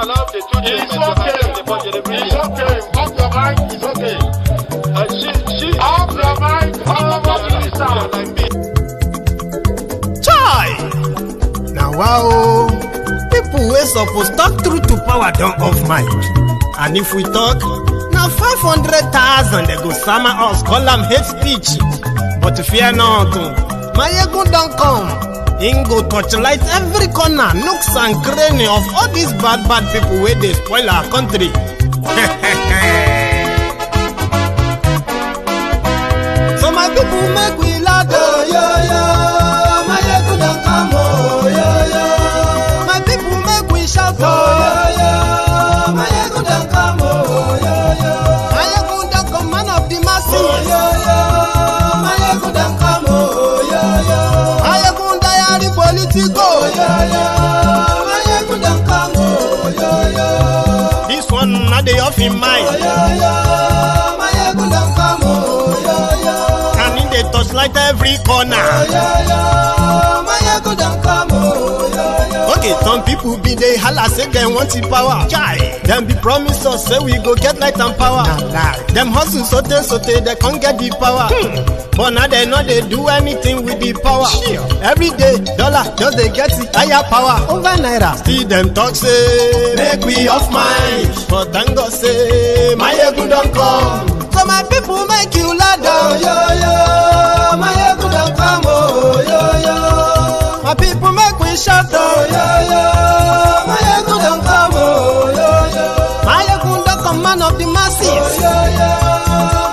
allow the two children to have the budget every year. It's okay. Off your mind. It's okay. She Off your mind. Off your like me. Chai! Now wow, people wey suppose talk truth to power don't off mic. And if we talk, now 500,000 they go summer us, call them hate speech. But fear not, Maiyegun don't come. Him go torchlight every corner, nooks and cranny of all these bad people where they spoil our country. So my people make we laugh, oh yo yo. Maiyegun don't come, oh yo yo. My people make we shout, oh yo yo. Maiyegun don't come, oh yo yo. Maiyegun don't come, man of the masses, oh yo yo. Maiyegun don't come, oh yo yo. Maiyegun diary Politico, oh yo yo. Maiyegun don't come, oh yo yo. This one not the off in mind, oh yo yo. Maiyegun don't come, oh yo yo. Can in the touchlight every corner, oh yo yo. Maiyegun don't come, oh yo yo. Okay, some people be they holla say they want the power. Chai, them be promise us say we go get light and power. Nah. Them hustle sote they can't get the power. But now they know they do anything with the power. Every day, dollar just they get the higher power. Over naira, still them talk say make we off mind. But thank God say Maiyegun don't come. So my people make you loud, oh yo yo. Maiyegun don't come, oh yo yo. My people make we shout, oh yo yo. Maiyegun don't come, oh yo yo. Maiyegun don't come, man of the masses, oh yo yo.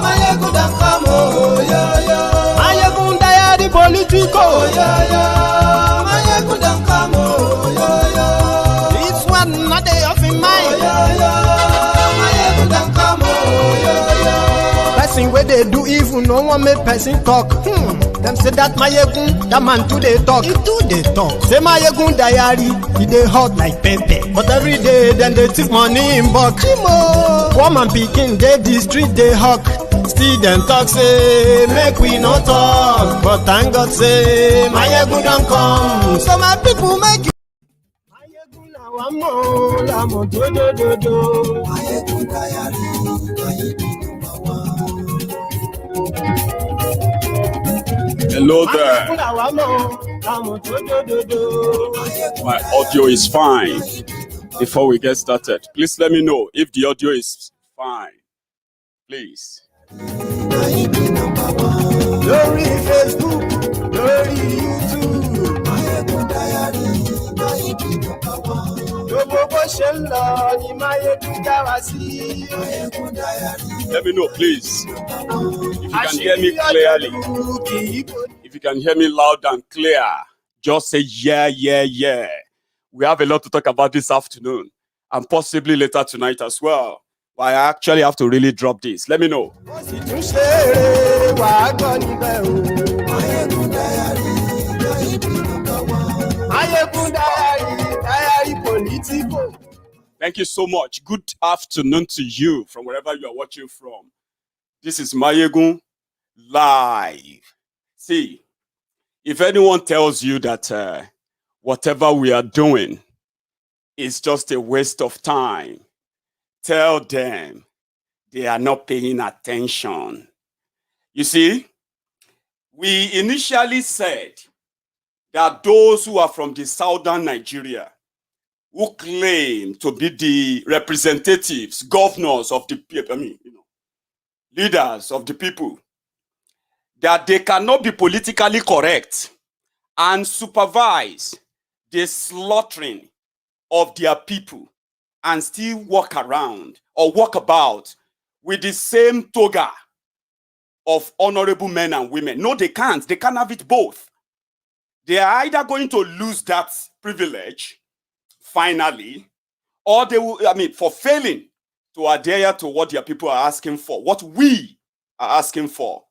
Maiyegun don't come, oh yo yo. Maiyegun diary Politico, oh yo yo. Maiyegun don't come, oh yo yo. This one not they off in mind, oh yo yo. Maiyegun don't come, oh yo yo. Person where they do evil, no one make person talk. Them say that Maiyegun, that man too they talk. He too they talk. Say Maiyegun diary, he they hot like pepper. But every day then they take money in bulk. Poor man picking, they the street they hawk. Still them talk say make we not talk. But thank God say Maiyegun don't come. So my people make you. Maiyegun na wamo, lamo do. Maiyegun diary, Maiyegun number one. Hello there. My audio is fine. Before we get started, please let me know if the audio is fine. Please. Glory Facebook, glory YouTube. Let me know, please. If you can hear me clearly, if you can hear me loud and clear, just say yeah. We have a lot to talk about this afternoon and possibly later tonight as well. But I actually have to really drop this. Let me know. Thank you so much. Good afternoon to you from wherever you are watching from. This is Maiyegun live. See, if anyone tells you that whatever we are doing is just a waste of time, tell them they are not paying attention. You see, we initially said that those who are from the southern Nigeria, who claim to be the representatives, governors of the people, leaders of the people, that they cannot be politically correct and supervise the slaughtering of their people and still walk around or walk about with the same toga of honorable men and women. No, they can't. They can't have it both. They are either going to lose that privilege finally, or they will, for failing to adhere to what their people are asking for, what we are asking for.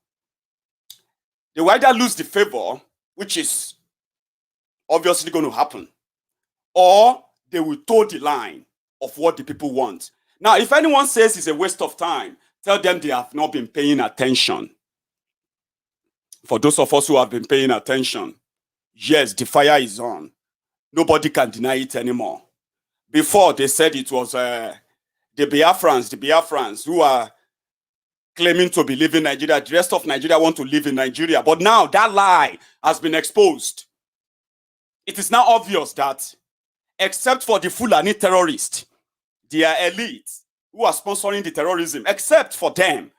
They will either lose the favor, which is obviously going to happen, or they will toe the line of what the people want. Now, if anyone says it's a waste of time, tell them they have not been paying attention. For those of us who have been paying attention, yes, the fire is on. Nobody can deny it anymore. Before they said it was the Biafrans who are claiming to be living in Nigeria. The rest of Nigeria want to live in Nigeria. But now that lie has been exposed. It is now obvious that except for the Fulani terrorists, their elite who are sponsoring the terrorism, except for them,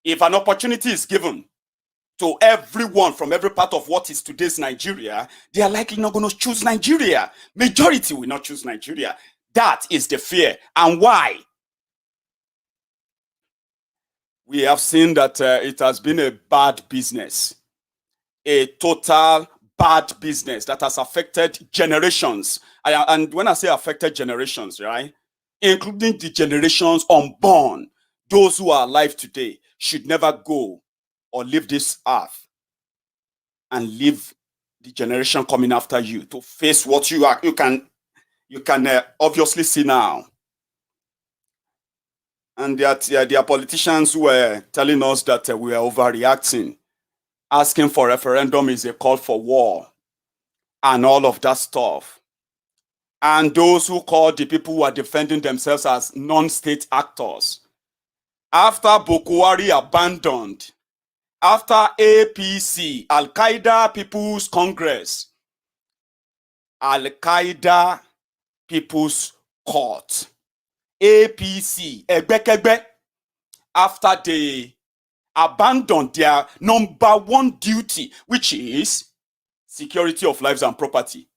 if an opportunity is given to everyone from every part of what is today's Nigeria, they are likely not going to choose Nigeria. Majority will not choose Nigeria. That is the fear. And why? We have seen that it has been a bad business, a total bad business that has affected generations. And when I say affected generations, right, including the generations unborn, those who are alive today should never go or leave this earth and leave the generation coming after you to face what you can obviously see now. And there are politicians who are telling us that we are overreacting. Asking for referendum is a call for war and all of that stuff. And those who call the people who are defending themselves as non-state actors. After Bukwari abandoned, after APC, Al-Qaeda People's Congress, Al-Qaeda People's Court, APC, Egbekegbe, after they abandoned their number one duty, which is security of lives and property.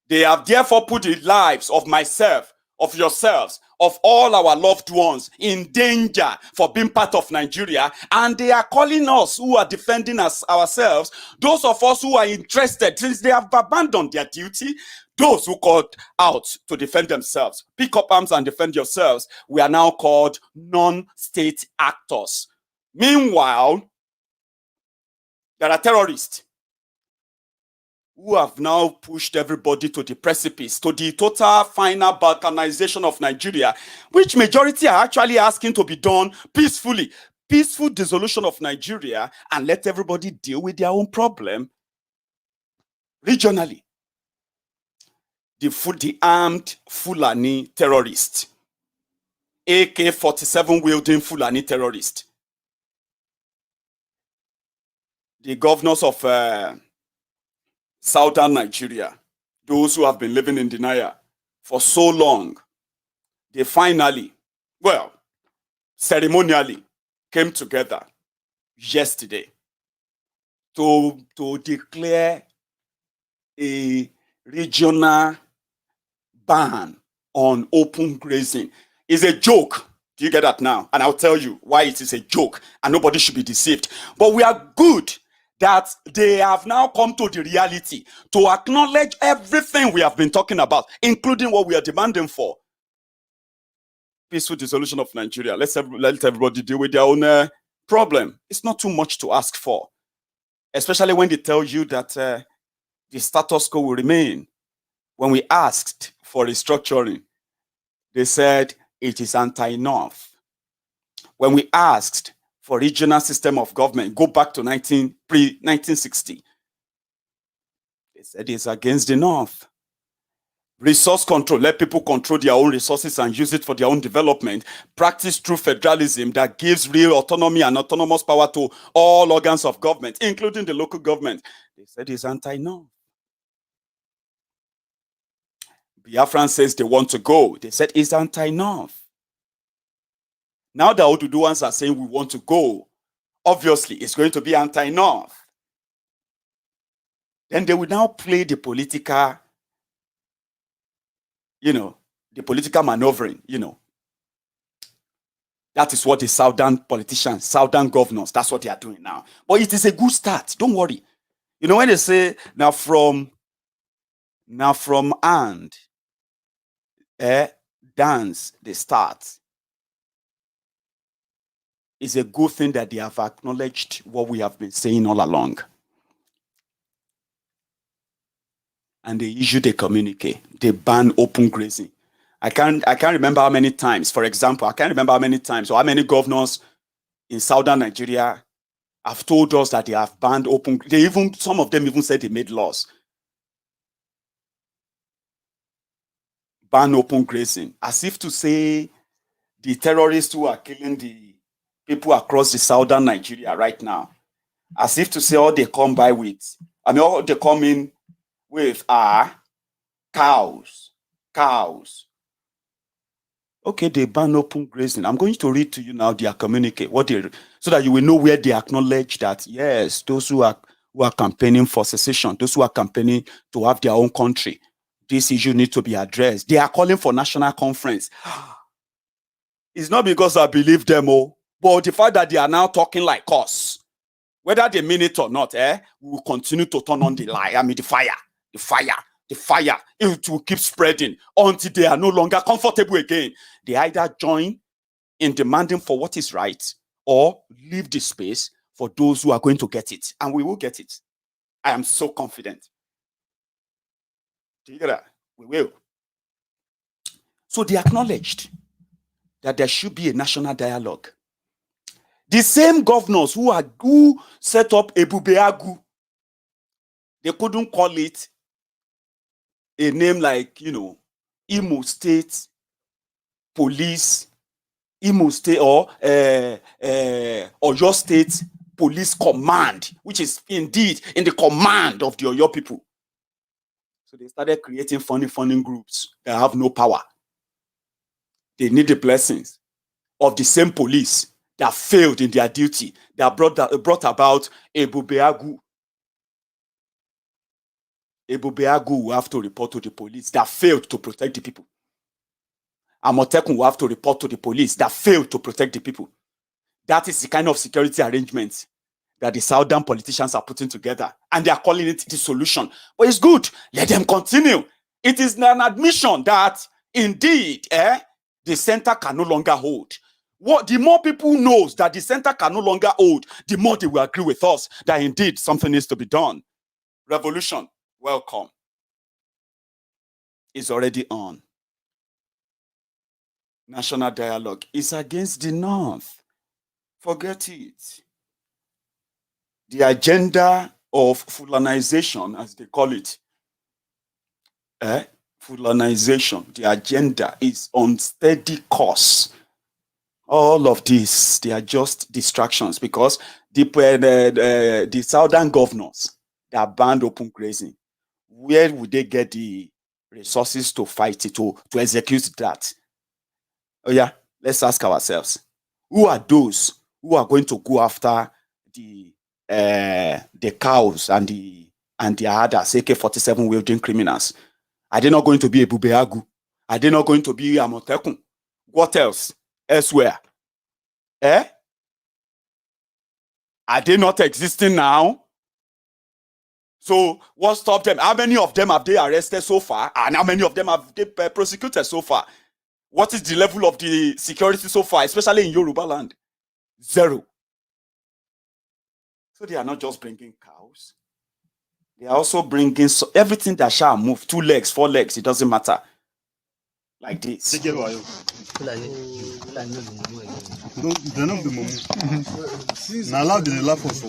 They have therefore put the lives of myself, of yourselves, of all our loved ones in danger for being part of Nigeria, and they are calling us who are defending us ourselves, those of us who are interested, since they have abandoned their duty, those who called out to defend themselves, pick up arms and defend yourselves, we are now called non-state actors. Meanwhile, there are terrorists who have now pushed everybody to the precipice, to the total final balkanization of Nigeria, which majority are actually asking to be done peacefully. Peaceful dissolution of Nigeria, and let everybody deal with their own problem regionally. The armed Fulani terrorists, AK-47 wielding Fulani terrorists. The governors of southern Nigeria, those who have been living in denial for so long, they finally, well, ceremonially came together yesterday to declare a regional ban on open grazing. It's a joke. Do you get that now? And I'll tell you why it is a joke and nobody should be deceived. But we are good that they have now come to the reality to acknowledge everything we have been talking about, including what we are demanding for. Peaceful dissolution of Nigeria. Let everybody deal with their own problem. It's not too much to ask for, especially when they tell you that the status quo will remain. When we asked for restructuring, they said it is anti-North. When we asked for regional system of government, go back to pre-1960, they said it's against the North. Resource control, let people control their own resources and use it for their own development. Practice true federalism that gives real autonomy and autonomous power to all organs of government, including the local government. They said it's anti-North. Biafran says they want to go. They said it's anti-North. Now the Oduduwans are saying we want to go. Obviously, it's going to be anti-North. Then they will now play the political, the political maneuvering, That is what the southern politicians, southern governors, that's what they are doing now. But it is a good start. Don't worry. When they say now from and dance, they start. It's a good thing that they have acknowledged what we have been saying all along. And they issued a communique. They ban open grazing. I can't remember how many times, for example, I can't remember how many times or how many governors in southern Nigeria have told us that they have banned open. Some of them even said they made laws. ban open grazing, as if to say the terrorists who are killing the people across the southern Nigeria right now, as if to say all they come by with, all they come in with are cows. Okay, they ban open grazing. I'm going to read to you now their communique, so that you will know where they acknowledge that, yes, those who are campaigning for secession, those who are campaigning to have their own country, this issue needs to be addressed. They are calling for national conference. It's not because I believe them, but the fact that they are now talking like us, whether they mean it or not, we will continue to turn on the fire. It will keep spreading until they are no longer comfortable again. They either join in demanding for what is right or leave the space for those who are going to get it. And we will get it. I am so confident. Do you get that? We will. So they acknowledged that there should be a national dialogue. The same governors who set up Ebubeagu, they couldn't call it a name like, Imo State Police, Imo State or Oyo State Police Command, which is indeed in the command of the Oyo people. So they started creating funny groups that have no power. They need the blessings of the same police that failed in their duty, that brought about Ebubeagu. Ebubeagu will have to report to the police that failed to protect the people. Amotekun will have to report to the police that failed to protect the people. That is the kind of security arrangement that the southern politicians are putting together, and they are calling it the solution. But it's good. Let them continue. It is an admission that indeed, the center can no longer hold. The more people knows that the center can no longer hold, the more they will agree with us that indeed something needs to be done. Revolution, welcome. Is already on. National dialogue is against the North. Forget it. The agenda of Fulanization, as they call it, Fulanization, the agenda is on steady course. All of this, they are just distractions because the southern governors that banned open grazing, where would they get the resources to fight it, to execute that? Oh yeah, let's ask ourselves, who are those who are going to go after the cows and the others, AK-47 wielding criminals? Are they not going to be Ebubeagu? Are they not going to be Amotekun? What else? Elsewhere? Are they not existing now? So what stopped them? How many of them have they arrested so far? And how many of them have they prosecuted so far? What is the level of the security so far, especially in Yoruba land? Zero. So they are not just bringing cows. They are also bringing everything that shall move. 2 legs, 4 legs, it doesn't matter. Like this. They're not the moment. Now allow the laugh also.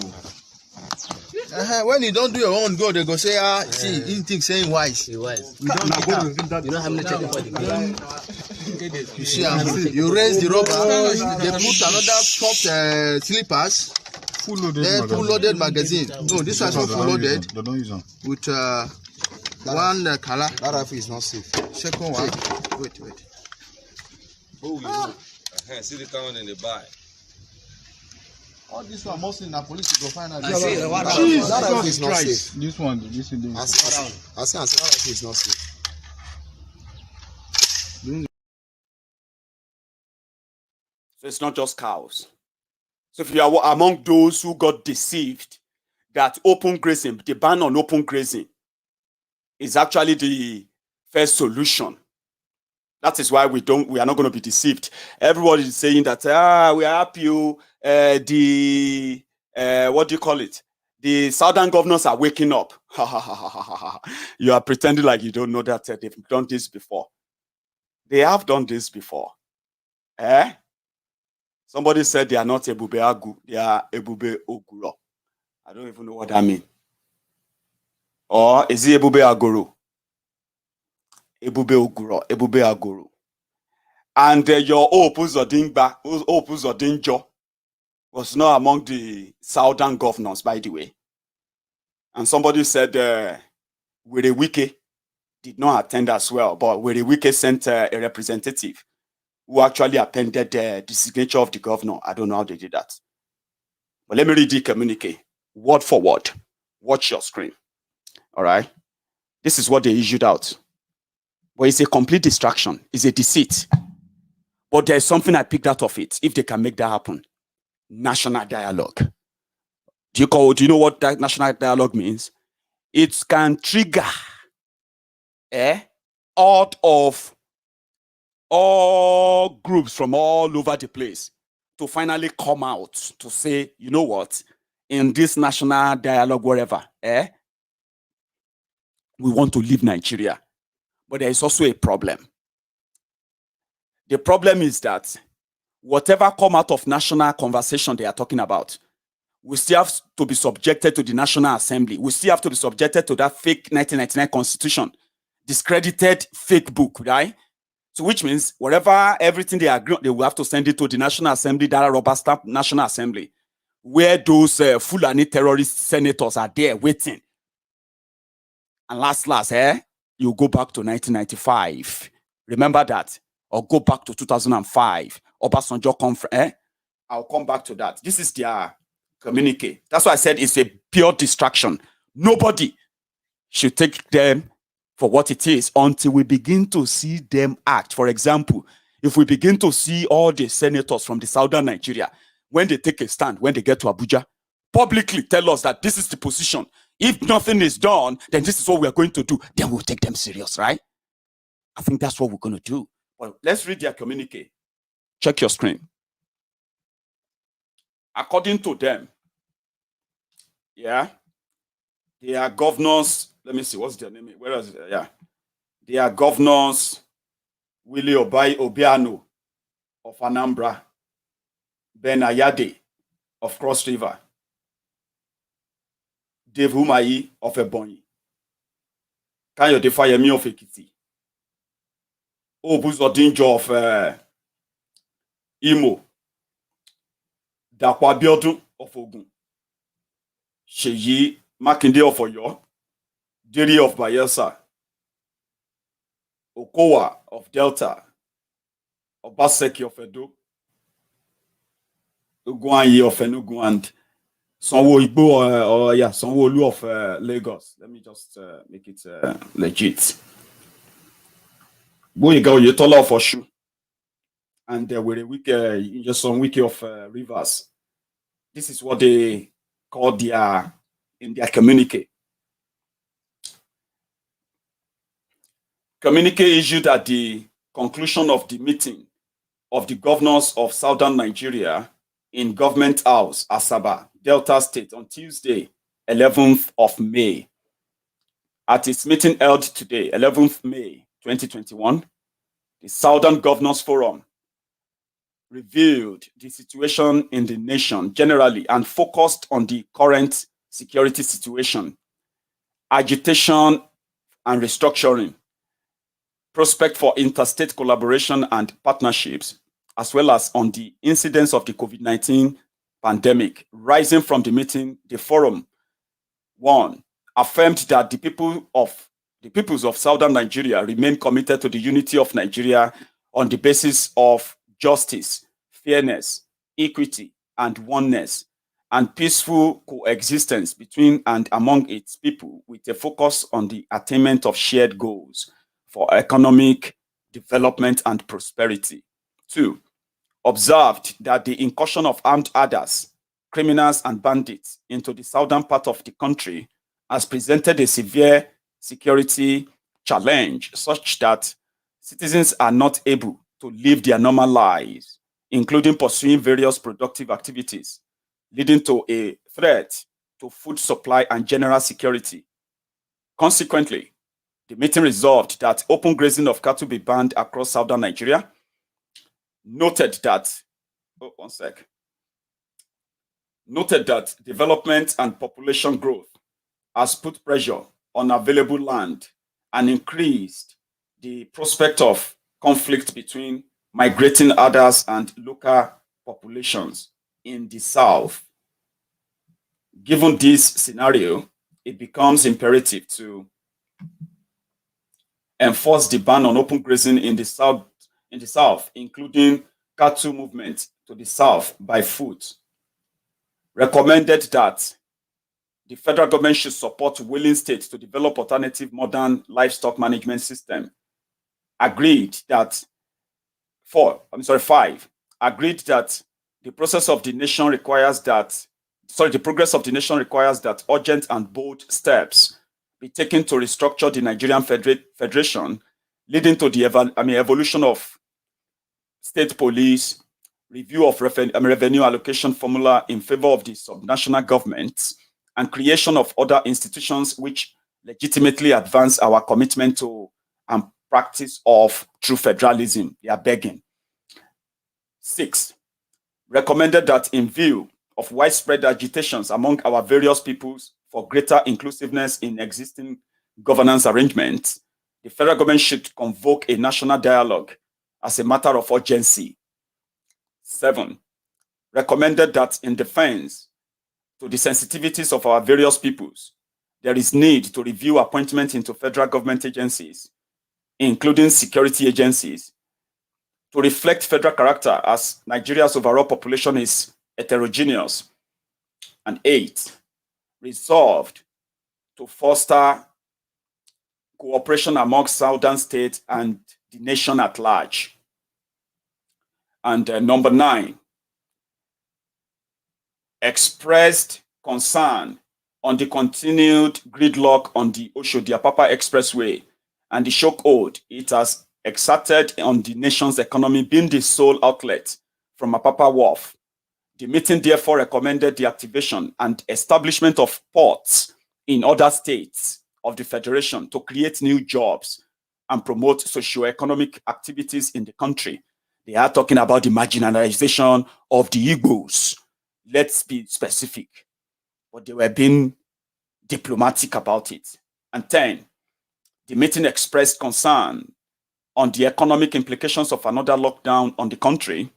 When you don't do your own go, they go say, see, you think saying wise. You wise. We don't You don't have any checking for the game. You see, you raise the rubber, they put another top slippers, full loaded magazine. No, this one is not full loaded. They don't use them. With one color. That rifle is not safe. Second one. Wait. Oh, you know. See the one in the back. All this one mostly in the police to go find out. That rifle is not safe. This one. I say that rifle is not safe. So it's not just cows. So if you are among those who got deceived that open grazing, the ban on open grazing is actually the first solution, that is why we are not going to be deceived. Everybody is saying that we are happy. What do you call it? The southern governors are waking up. You are pretending like you don't know that they've done this before. They have done this before. Somebody said they are not Ebubeagu, they are Ebube Oguro. I don't even know what that means. Or is it Ebube Agoro? Ebube Aguru. And your Opus Odinjo was not among the southern governors, by the way. And somebody said Wike did not attend as well, but Wike sent a representative who actually appended the signature of the governor. I don't know how they did that. But let me read the communique, word for word. Watch your screen. All right. This is what they issued out. But it's a complete distraction. It's a deceit. But there's something I picked out of it, if they can make that happen. National dialogue. Do you know what that national dialogue means? It can trigger out of all groups from all over the place to finally come out to say, you know what, in this national dialogue, wherever, we want to leave Nigeria. But there is also a problem. The problem is that whatever come out of national conversation they are talking about, we still have to be subjected to the National Assembly. We still have to be subjected to that fake 1999 constitution, discredited fake book, right? So which means whatever, everything they agree, they will have to send it to the National Assembly, that rubber stamp National Assembly, where those Fulani terrorist senators are there waiting. And last, you go back to 1995. Remember that. Or go back to 2005. Obasanjo conference. I'll come back to that. This is their communique. That's why I said it's a pure distraction. Nobody should take them for what it is until we begin to see them act. For example, if we begin to see all the senators from the southern Nigeria, when they take a stand, when they get to Abuja, publicly tell us that this is the position. If nothing is done, then this is what we are going to do. Then we'll take them serious, right? I think that's what we're going to do. Well, let's read their communique. Check your screen. According to them, they are governors. Let me see, what's their name? Where is it? They are governors Willie Obiano of Anambra, Ben Ayade of Cross River, Dave Umahi of Ebonyi, Kayode Fayemi of Ekiti, Obuz Odinjo of Imo, Dakwa Abiodun of Ogun, Seyi Makinde of Oyo, Diri of Bayelsa, Okowa of Delta, Obaseki of Edo, Ugwanyi of Enugu, and Sanwo-Olu of Lagos. Let me just make it legit. Boyiga Oyetola of Oshu, and with a week, just some wiki of Rivers. This is what they call in their communique. Communique issued at the conclusion of the meeting of the governors of southern Nigeria in Government House, Asaba, Delta State, on Tuesday, 11th of May. At its meeting held today, 11th May 2021, the Southern Governors Forum revealed the situation in the nation generally and focused on the current security situation, agitation and restructuring, prospect for interstate collaboration and partnerships, as well as on the incidence of the COVID-19 pandemic. Rising from the meeting, the forum, 1, affirmed that the peoples of southern Nigeria remain committed to the unity of Nigeria on the basis of justice, fairness, equity, and oneness, and peaceful coexistence between and among its people, with a focus on the attainment of shared goals for economic development and prosperity. 2, observed that the incursion of armed others, criminals and bandits into the southern part of the country has presented a severe security challenge such that citizens are not able to live their normal lives, including pursuing various productive activities, leading to a threat to food supply and general security. Consequently, the meeting resolved that open grazing of cattle be banned across southern Nigeria. Noted that development and population growth has put pressure on available land and increased the prospect of conflict between migrating others and local populations in the South. Given this scenario, it becomes imperative to enforce the ban on open grazing in the South, including cattle movement to the South by foot. Recommended that the federal government should support willing states to develop alternative modern livestock management system. Agreed that 5. Agreed that the progress of the nation requires that urgent and bold steps be taken to restructure the Nigerian Federation, leading to the evolution of state police, review of revenue allocation formula in favor of the subnational governments, and creation of other institutions which legitimately advance our commitment to and practice of true federalism. They are begging. 6. Recommended that in view of widespread agitations among our various peoples for greater inclusiveness in existing governance arrangements, the federal government should convoke a national dialogue as a matter of urgency. 7. Recommended that in defense to the sensitivities of our various peoples, there is need to review appointment into federal government agencies, including security agencies, to reflect federal character as Nigeria's overall population is heterogeneous. And 8, resolved to foster cooperation among southern states and the nation at large. And number 9, expressed concern on the continued gridlock on the Oshodi-Apapa Expressway and the chokehold it has exerted on the nation's economy, being the sole outlet from Apapa Wharf. The meeting therefore recommended the activation and establishment of ports in other states of the Federation to create new jobs and promote socio-economic activities in the country. They are talking about the marginalization of the Igbos. Let's be specific. But they were being diplomatic about it. And 10, the meeting expressed concern on the economic implications of another lockdown on the country,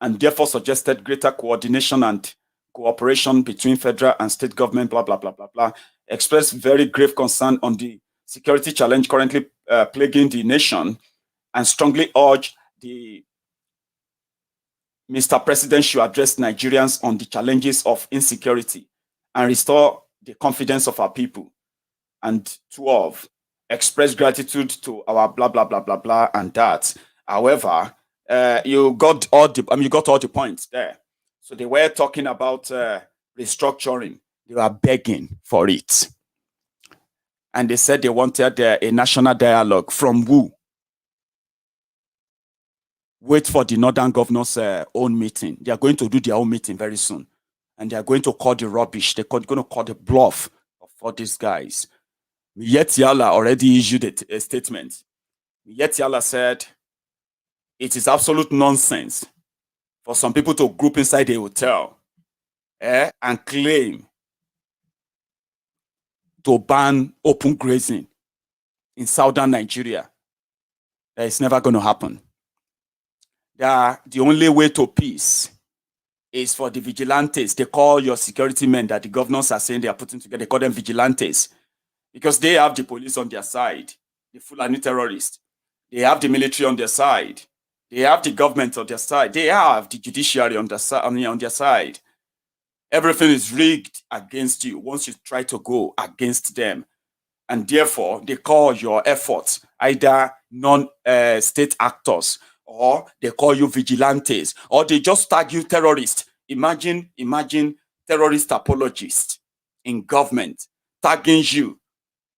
and therefore suggested greater coordination and cooperation between federal and state government, blah, blah, blah, blah, blah. Expressed very grave concern on the security challenge currently plaguing the nation, and strongly urged the Mr. President should address Nigerians on the challenges of insecurity and restore the confidence of our people. And 12, express gratitude to our blah, blah, blah, blah, blah, and that. However, you got all the points there. So they were talking about restructuring. They were begging for it. And they said they wanted a national dialogue from who? Wait for the Northern Governor's own meeting. They are going to do their own meeting very soon. And they are going to call the rubbish. They're going to call the bluff for these guys. Yetiala already issued a statement. Yetiala said, it is absolute nonsense for some people to group inside a hotel and claim to ban open grazing in southern Nigeria. It's never going to happen. The only way to peace is for the vigilantes. They call your security men that the governors are saying they are putting together. They call them vigilantes because they have the police on their side, the Fulani terrorists. They have the military on their side. They have the government on their side. They have the judiciary on their side. Everything is rigged against you once you try to go against them. And therefore, they call your efforts either non-state actors, or they call you vigilantes, or they just tag you terrorist. Imagine terrorist apologists in government tagging you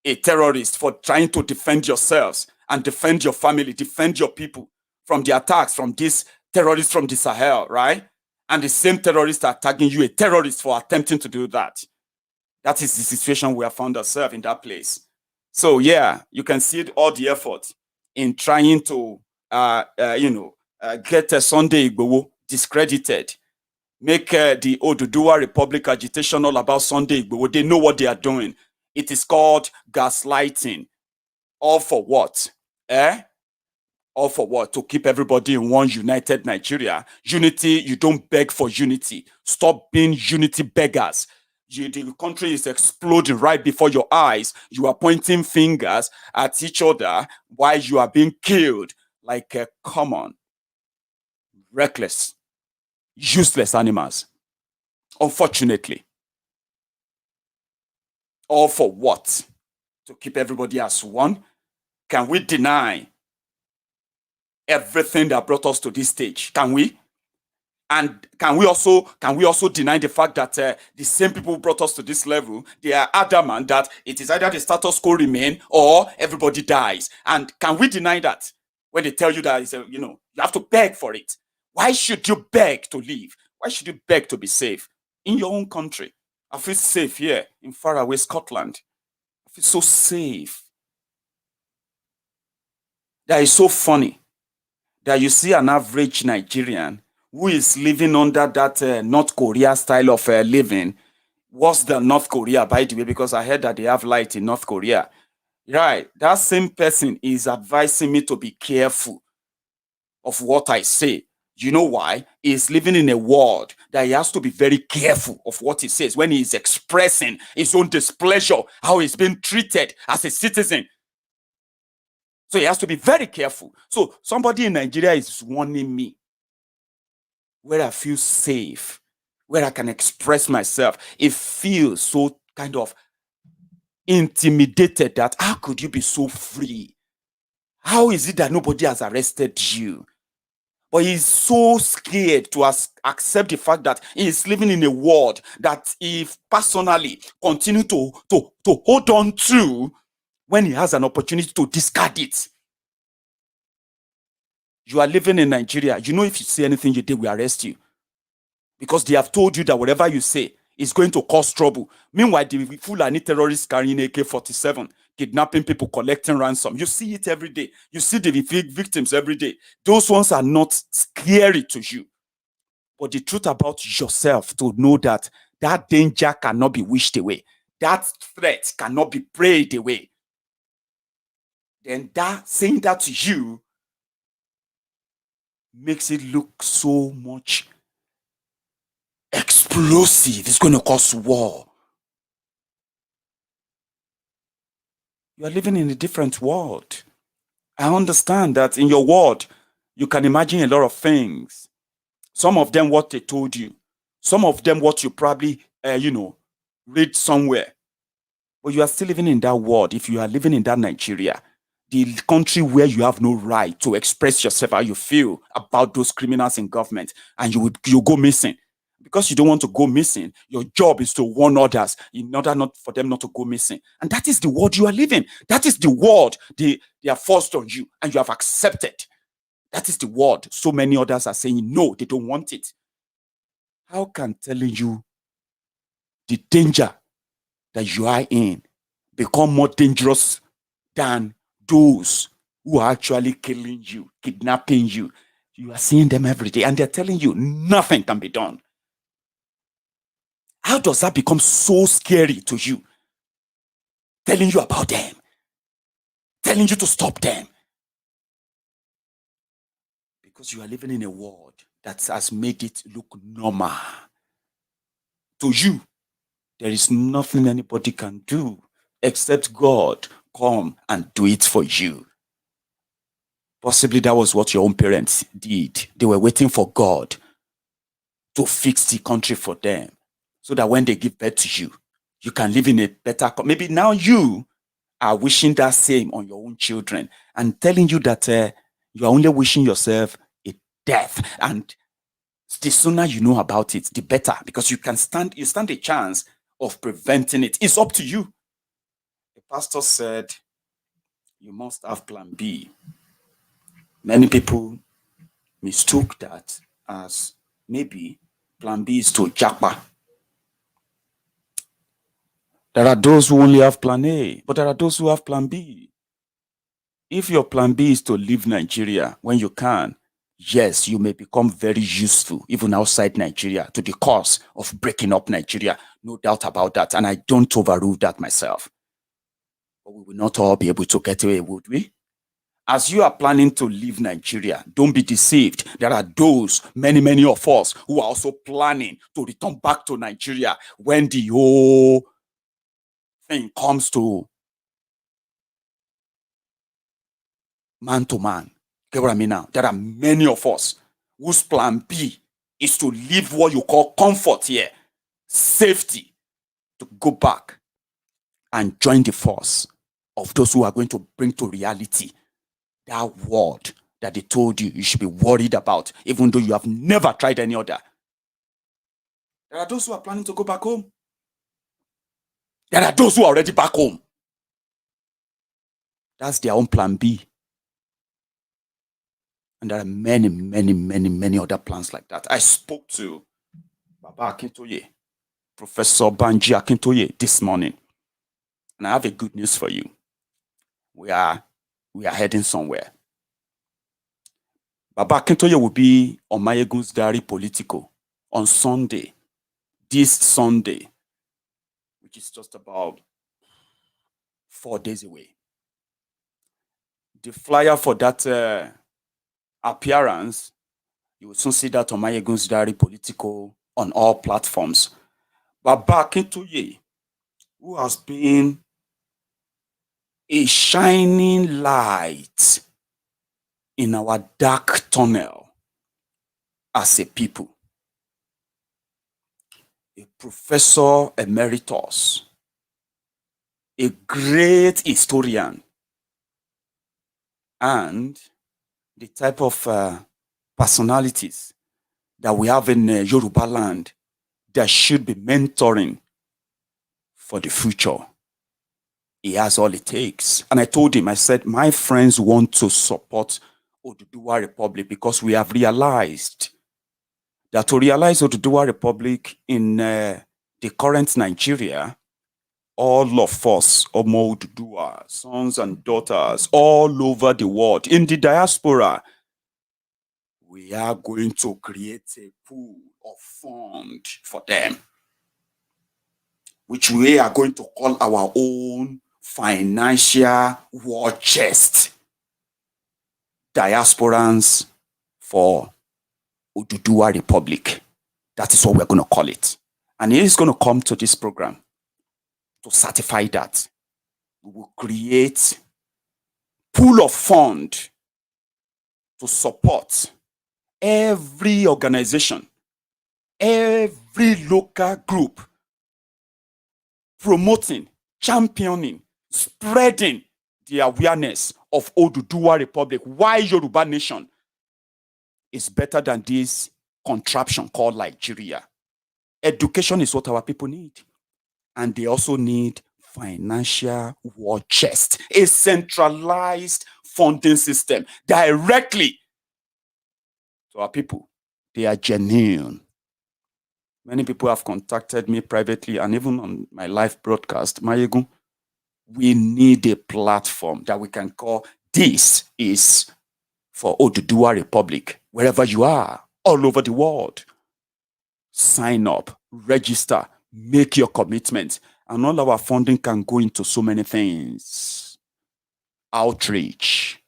a terrorist for trying to defend yourselves and defend your family, defend your people from the attacks from these terrorists from the Sahel, right? And the same terrorists are tagging you a terrorist for attempting to do that. That is the situation we have found ourselves in that place. So yeah, you can see all the effort in trying to get Sunday Igboho discredited, make the Oduduwa Republic agitation all about Sunday Igboho. They know what they are doing. It is called gaslighting. All for what? All for what? To keep everybody in one united Nigeria. Unity, you don't beg for unity. Stop being unity beggars. The country is exploding right before your eyes. You are pointing fingers at each other while you are being killed like a common, reckless, useless animals. Unfortunately. All for what? To keep everybody as one? Can we deny everything that brought us to this stage? Can we? And can we also deny the fact that the same people who brought us to this level, they are adamant that it is either the status quo remain or everybody dies? And can we deny that when they tell you that you have to beg for it? Why should you beg to live? Why should you beg to be safe in your own country? I feel safe here in faraway Scotland. I feel so safe. That is so funny that you see an average Nigerian who is living under that North Korea style of living. Worse than North Korea, by the way, because I heard that they have light in North Korea. Right. That same person is advising me to be careful of what I say. You know why? He's living in a world that he has to be very careful of what he says when he is expressing his own displeasure, how he's being treated as a citizen. So he has to be very careful. So somebody in Nigeria is warning me where I feel safe, where I can express myself. It feels so kind of intimidated that how could you be so free? How is it that nobody has arrested you? But he's so scared to accept the fact that he is living in a world that he personally continue to hold on to when he has an opportunity to discard it. You are living in Nigeria. You know if you say anything you did, we arrest you. Because they have told you that whatever you say is going to cause trouble. Meanwhile, the Fulani terrorists carrying AK-47, kidnapping people, collecting ransom. You see it every day. You see the victims every day. Those ones are not scary to you. But the truth about yourself, to know that that danger cannot be wished away. That threat cannot be prayed away. Then saying that to you makes it look so much explosive. It's going to cause war. You are living in a different world. I understand that in your world, you can imagine a lot of things. Some of them what they told you. Some of them what you probably, read somewhere. But you are still living in that world. If you are living in that Nigeria, the country where you have no right to express yourself how you feel about those criminals in government, and you go missing. Because you don't want to go missing, your job is to warn others in order not for them not to go missing. And that is the world you are living. That is the world they are forced on you and you have accepted. That is the world. So many others are saying no, they don't want it. How can telling you the danger that you are in become more dangerous than those who are actually killing you, kidnapping you? You are seeing them every day and they're telling you nothing can be done. How does that become so scary to you? Telling you about them. Telling you to stop them. Because you are living in a world that has made it look normal. To you, there is nothing anybody can do except God come and do it for you. Possibly that was what your own parents did. They were waiting for God to fix the country for them, so that when they give birth to you, you can live in a better... Maybe now you are wishing that same on your own children and telling you that you are only wishing yourself a death. And the sooner you know about it, the better, because you stand a chance of preventing it. It's up to you. The pastor said, you must have plan B. Many people mistook that as maybe plan B is to japa. There are those who only have plan A, but there are those who have plan B. If your plan B is to leave Nigeria when you can, yes, you may become very useful, even outside Nigeria, to the cause of breaking up Nigeria. No doubt about that. And I don't overrule that myself. But we will not all be able to get away, would we? As you are planning to leave Nigeria, don't be deceived. There are those, many of us, who are also planning to return back to Nigeria when the whole thing comes to man to man. Get what I mean now? There are many of us whose plan B is to leave what you call comfort here, safety, to go back and join the force of those who are going to bring to reality that word that they told you should be worried about, even though you have never tried any other. There are those who are planning to go back home. There are those who are already back home. That's their own plan B. And there are many other plans like that. I spoke to Baba Akintoye, Professor Banji Akintoye this morning. And I have a good news for you. We are heading somewhere. Baba Akintoye will be on Maiyegun's diary Politico on Sunday, this Sunday, which is just about 4 days away. The flyer for that appearance, you will soon see that on Maiyegun's diary Politico on all platforms. Baba Akintoye, who has been a shining light in our dark tunnel as a people, a professor emeritus, a great historian, and the type of personalities that we have in Yoruba land that should be mentoring for the future. He has all it takes. And I told him, I said, my friends want to support Oduduwa Republic because we have realized that to realize Oduduwa Republic in the current Nigeria, all of us, Omo Oduduwa, sons and daughters, all over the world, in the diaspora, we are going to create a pool of fund for them, which we are going to call our own financial war chest. Diasporans for Oduduwa Republic. That is what we're going to call it. And he is going to come to this program to certify that. We will create pool of fund to support every organization, every local group promoting, championing, spreading the awareness of Oduduwa Republic. Why Yoruba nation is better than this contraption called Nigeria. Education is what our people need. And they also need financial war chest, a centralized funding system directly to our people. They are genuine. Many people have contacted me privately and even on my live broadcast. Maiyegun, we need a platform that we can call this is for Oduduwa Republic, wherever you are, all over the world. Sign up, register, make your commitment, and all our funding can go into so many things. Outreach,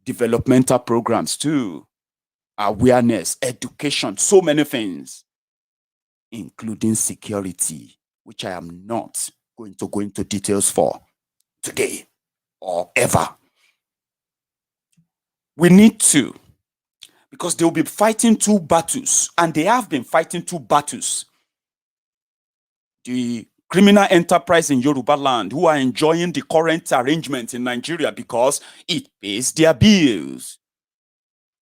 developmental programs too, awareness, education, so many things, including security, which I am not going to go into details for today or ever. We need to, because they will be fighting two battles, and they have been fighting two battles. The criminal enterprise in Yoruba land, who are enjoying the current arrangement in Nigeria because it pays their bills,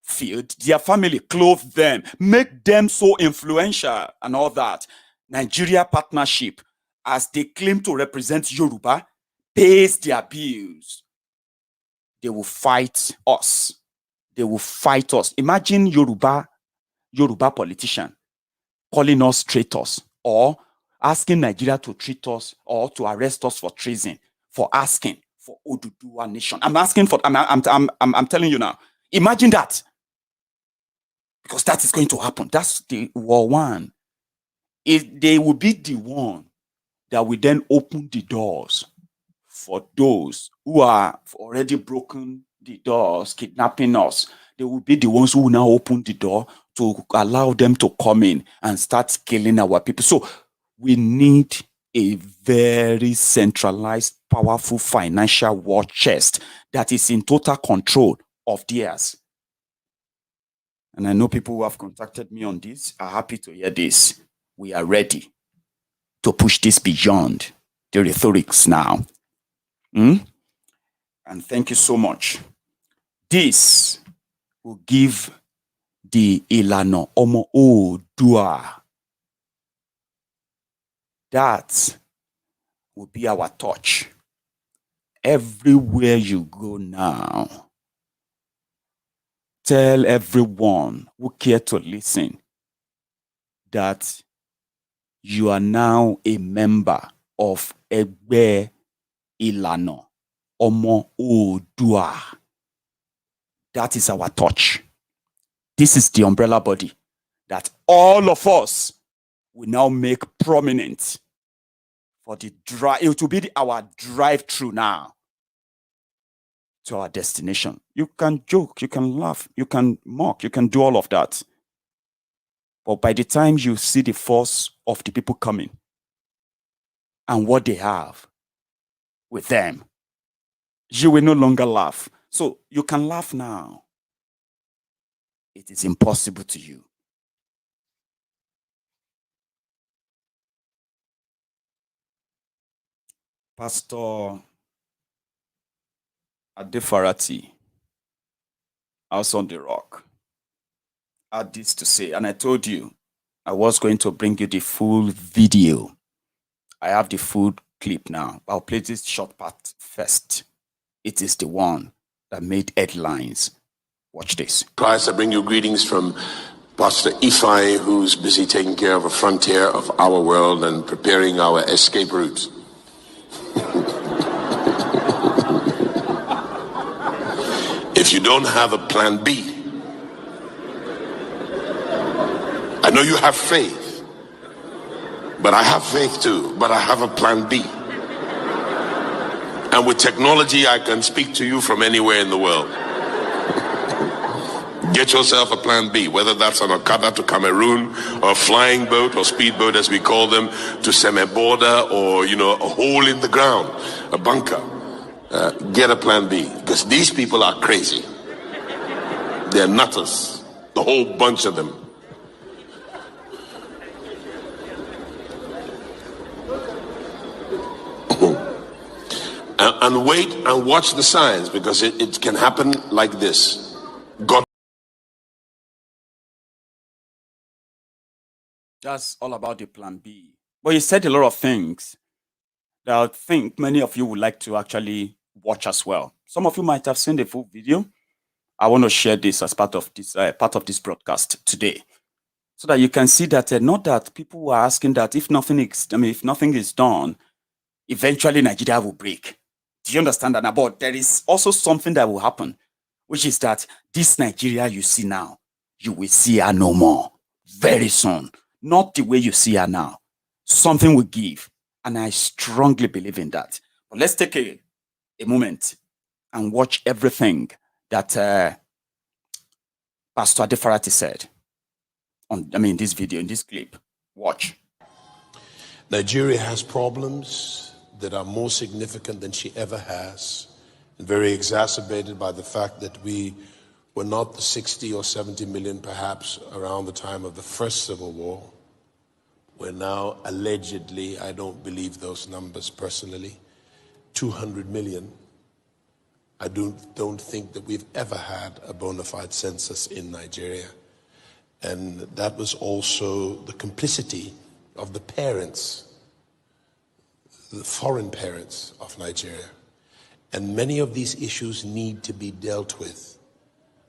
feed their family, clothe them, make them so influential and all that. Nigeria Partnership, as they claim to represent Yoruba, pays their bills. They will fight us. They will fight us. Imagine Yoruba politician calling us traitors or asking Nigeria to treat us or to arrest us for treason, for asking for Oduduwa nation. I'm telling you now. Imagine that. Because that is going to happen. That's the war one. They will be the one that will then open the doors for those who are already broken the doors, kidnapping us, they will be the ones who will now open the door to allow them to come in and start killing our people. So we need a very centralized, powerful financial war chest that is in total control of theirs. And I know people who have contacted me on this are happy to hear this. We are ready to push this beyond the rhetorics now. And thank you so much. This will give the Ilana Omo Oduduwa. That will be our touch. Everywhere you go now, tell everyone who care to listen that you are now a member of Egbe Ilana Omo Oduduwa. That is our touch. This is the umbrella body that all of us will now make prominent for the drive. It will be our drive-through now to our destination. You can joke, you can laugh, you can mock, you can do all of that. But by the time you see the force of the people coming and what they have with them, you will no longer laugh. So you can laugh now. It is impossible to you. Pastor Adefarati, House on the Rock, had this to say, and I told you I was going to bring you the full video. I have the full clip now. I'll play this short part first. It is the one that made headlines. Watch this. Christ, I bring you greetings from Pastor Ifai, who's busy taking care of a frontier of our world and preparing our escape routes. If you don't have a plan B, I know you have faith, but I have faith too, but I have a plan B. And with technology, I can speak to you from anywhere in the world. Get yourself a plan B, whether that's an Okada to Cameroon, or a flying boat or speedboat as we call them, to Seme-Border, or, a hole in the ground, a bunker. Get a plan B, because these people are crazy. They're nutters, the whole bunch of them. And wait and watch the signs, because it can happen like this. God. That's all about the plan B. But he said a lot of things that I think many of you would like to actually watch as well. Some of you might have seen the full video. I want to share this as part of this broadcast today, so that you can see that not that people are asking that if nothing is done, eventually Nigeria will break. Do you understand that? But there is also something that will happen, which is that this Nigeria you see now, you will see her no more very soon. Not the way you see her now. Something will give. And I strongly believe in that. But let's take a moment and watch everything that Pastor Adefarati said on this video, in this clip. Watch. Nigeria has problems that are more significant than she ever has, and very exacerbated by the fact that we were not the 60 or 70 million perhaps around the time of the first civil war. We're now allegedly, I don't believe those numbers personally, 200 million. I don't think that we've ever had a bona fide census in Nigeria. And that was also the complicity of the parents, the foreign parents of Nigeria. And many of these issues need to be dealt with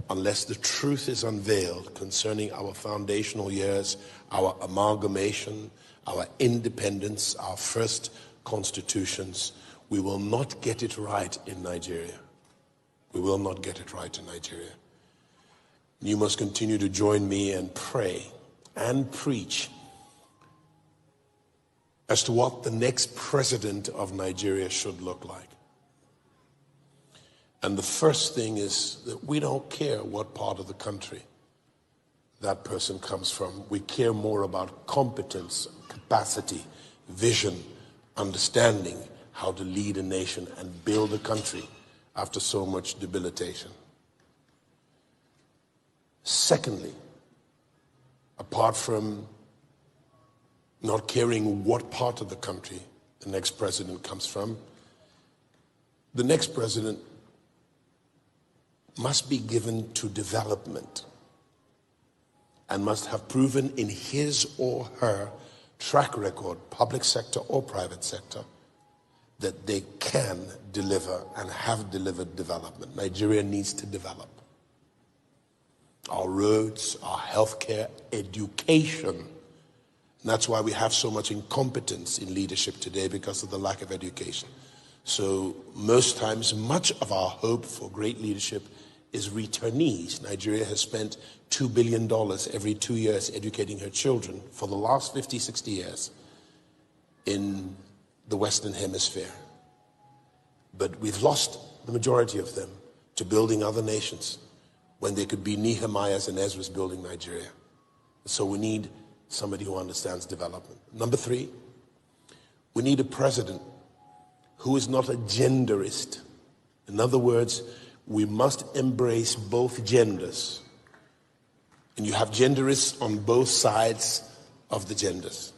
unless the truth is unveiled concerning our foundational years, our amalgamation, our independence, our first constitutions. We will not get it right in Nigeria. We will not get it right in Nigeria. You must continue to join me and pray and preach as to what the next president of Nigeria should look like. And the first thing is that we don't care what part of the country that person comes from. We care more about competence, capacity, vision, understanding how to lead a nation and build a country after so much debilitation. Secondly, apart from not caring what part of the country the next president comes from, the next president must be given to development and must have proven in his or her track record, public sector or private sector, that they can deliver and have delivered development. Nigeria needs to develop. Our roads, our healthcare, education. And that's why we have so much incompetence in leadership today, because of the lack of education. So most times, much of our hope for great leadership is returnees. Nigeria has spent $2 billion every 2 years educating her children for the last 50, 60 years in the Western Hemisphere. But we've lost the majority of them to building other nations when they could be Nehemiahs and Ezra's building Nigeria. So we need somebody who understands development. Number three, we need a president who is not a genderist. In other words, we must embrace both genders. And you have genderists on both sides of the genders.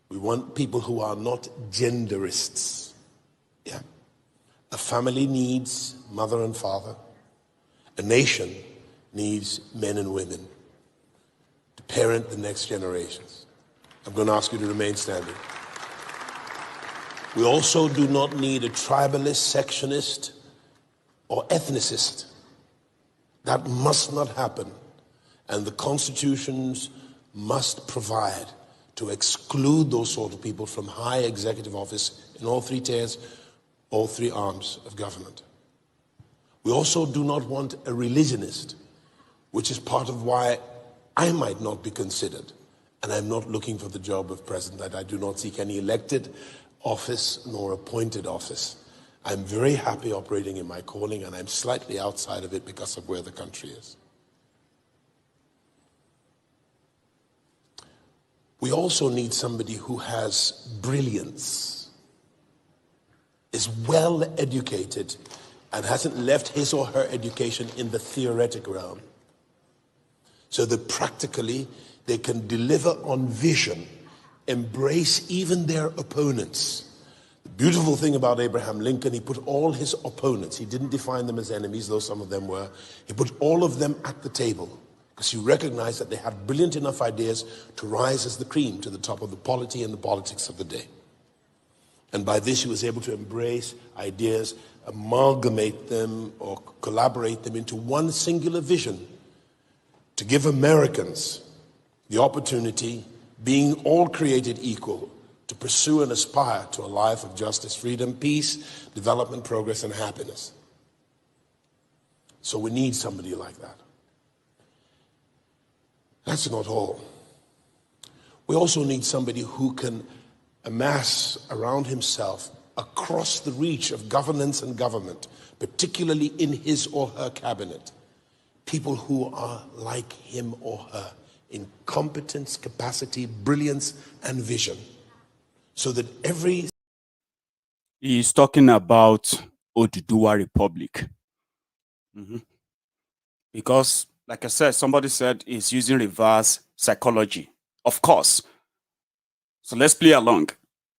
We want people who are not genderists. Yeah. A family needs mother and father. A nation needs men and women to parent the next generations. I'm going to ask you to remain standing. We also do not need a tribalist, sectionist, or ethnicist. That must not happen. And the constitutions must provide to exclude those sort of people from high executive office in all three tiers, all three arms of government. We also do not want a religionist, which is part of why I might not be considered. And I'm not looking for the job of president. I do not seek any elected office nor appointed office. I'm very happy operating in my calling, and I'm slightly outside of it because of where the country is. We also need somebody who has brilliance, is well educated, and hasn't left his or her education in the theoretic realm, so that practically they can deliver on vision, embrace even their opponents. The beautiful thing about Abraham Lincoln, he put all his opponents, he didn't define them as enemies, though some of them were, he put all of them at the table, because he recognized that they had brilliant enough ideas to rise as the cream to the top of the polity and the politics of the day. And by this, he was able to embrace ideas, amalgamate them or collaborate them into one singular vision to give Americans the opportunity, being all created equal, to pursue and aspire to a life of justice, freedom, peace, development, progress, and happiness. So we need somebody like that. That's not all. We also need somebody who can amass around himself, across the reach of governance and government, particularly in his or her cabinet, people who are like him or her in competence, capacity, brilliance, and vision, so that every... He's talking about Oduduwa Republic. Because, like I said, somebody said he's using reverse psychology. Of course. So let's play along.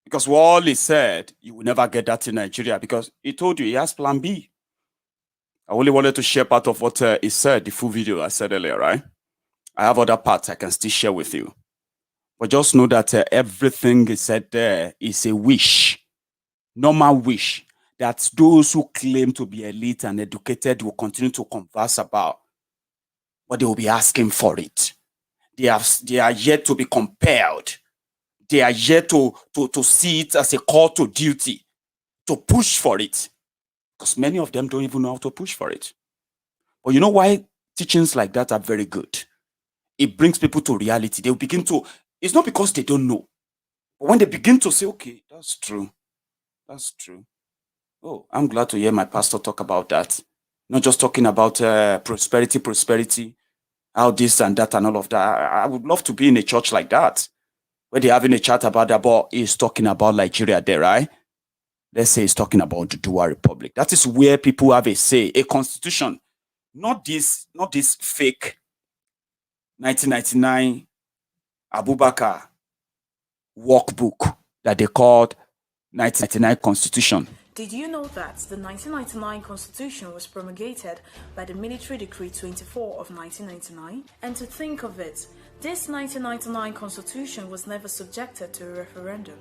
Because what he said, you will never get that in Nigeria, because he told you he has plan B. I only wanted to share part of what he said, the full video I said earlier, right? I have other parts I can still share with you. But just know that everything he said there is a wish, normal wish, that those who claim to be elite and educated will continue to converse about. But they will be asking for it. They are yet to be compelled. They are yet to see it as a call to duty, to push for it. Because many of them don't even know how to push for it. But you know why teachings like that are very good? It brings people to reality. They will begin to, it's not because they don't know. But when they begin to say, okay, that's true. That's true. Oh, I'm glad to hear my pastor talk about that. Not just talking about prosperity, how this and that and all of that. I would love to be in a church like that, where they're having a chat about that, but he's talking about Nigeria there, right? Let's say he's talking about the Oduduwa Republic. That is where people have a say, a constitution. Not this fake 1999 Abubakar workbook that they called 1999 Constitution. Did you know that the 1999 Constitution was promulgated by the Military Decree 24 of 1999? And to think of it, this 1999 Constitution was never subjected to a referendum.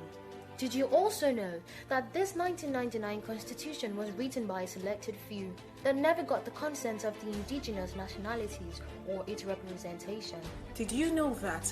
Did you also know that this 1999 Constitution was written by a selected few that never got the consent of the indigenous nationalities or its representation? Did you know that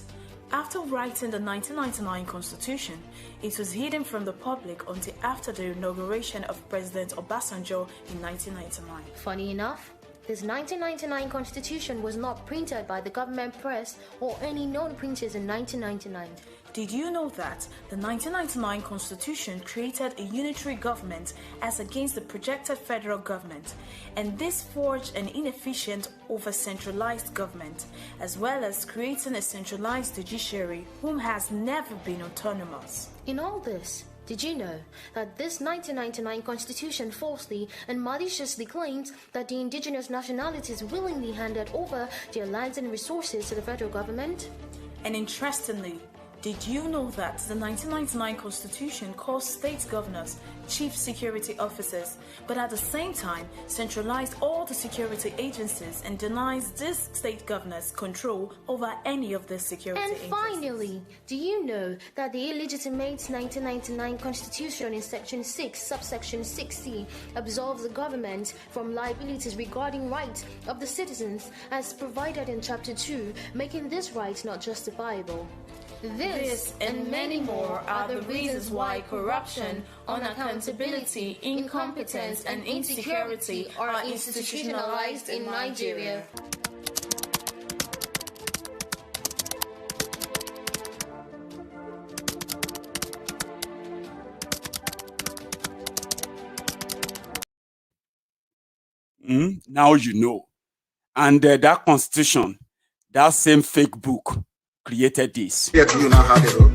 after writing the 1999 Constitution, it was hidden from the public until after the inauguration of President Obasanjo in 1999? Funny enough, this 1999 Constitution was not printed by the government press or any known printers in 1999. Did you know that the 1999 Constitution created a unitary government as against the projected federal government, and this forged an inefficient over-centralized government, as well as creating a centralized judiciary whom has never been autonomous? In all this, did you know that this 1999 Constitution falsely and maliciously claims that the indigenous nationalities willingly handed over their lands and resources to the federal government? And interestingly, did you know that the 1999 Constitution calls state governors chief security officers, but at the same time centralized all the security agencies and denies these state governors control over any of the security agencies? And finally, do you know that the illegitimate 1999 Constitution in Section 6, subsection 6C, absolves the government from liabilities regarding rights of the citizens as provided in Chapter 2, making this right not justifiable? This and many more are the reasons why corruption, unaccountability, incompetence, and insecurity are institutionalized in Nigeria. Now you know. And that constitution, that same fake book, created this. Clear to you now how they roll.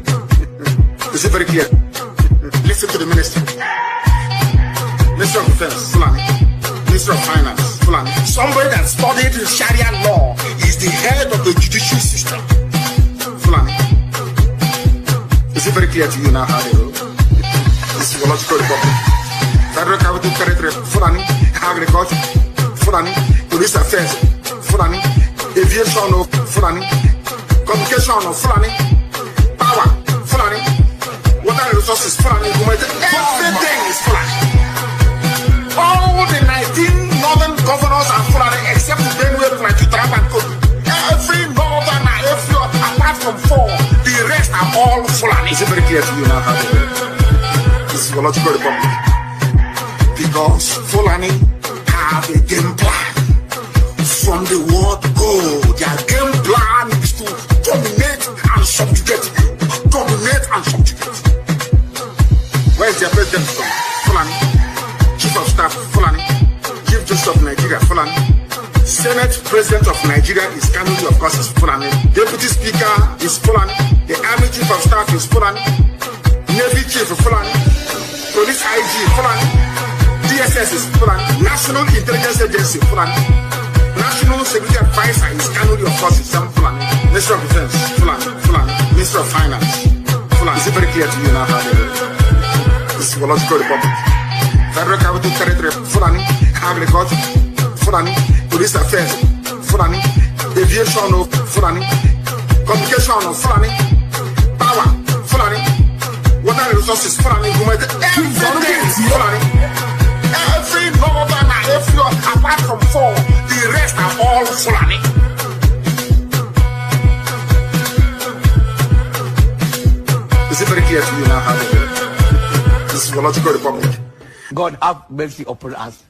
Is it very clear? Listen to the minister. Minister of Defense, Fulani. Minister of Finance, Fulani. Somebody that studied Sharia law is the head of the judicial system. Fulani. Is it very clear to you now how they roll? This is Politico Republic. Federal Capital Territory, Fulani. Agriculture, Fulani. Police Affairs, Fulani. Aviation of Fulani. Communication of Fulani, power, Fulani, water resources, Fulani, everything is Fulani. All the 19 northern governors are Fulani except the Benue, Plateau, Taraba and Kogi. Every northern, apart from 4, the rest are all Fulani. Is it very clear to you now how they do? This is Political Republic. Because Fulani have a game plan. From the word go, their game plan is to dominate and subjugate you. Dominate and subjugate. Where is their president from? Fulani. Chief of Staff, Fulani. Chief Justice of Nigeria, Fulani. Senate President of Nigeria is Kanuli, of course, is Fulani. Deputy Speaker is Fulani. The Army Chief of Staff is Fulani. Navy Chief is Fulani. Police IG, Fulani. DSS is Fulani. National Intelligence Agency, Fulani. National Security Advisor is Kanuli, of course, is Fulani. Minister of Defense, Fulani, Fulani. Minister of Finance, Fulani. Is it very clear to you now how they do? This is Political Republic. Federal Capital Territory, Fulani. Agriculture, Fulani. Police Affairs, Fulani. Aviation of Fulani. Communication of Fulani. Power, Fulani. Water resources, Fulani. Everything is Fulani. Every northern and every apart from 4, the rest are all Fulani. Is it very clear to you now how they do it? This is Political Republic. God have mercy upon us.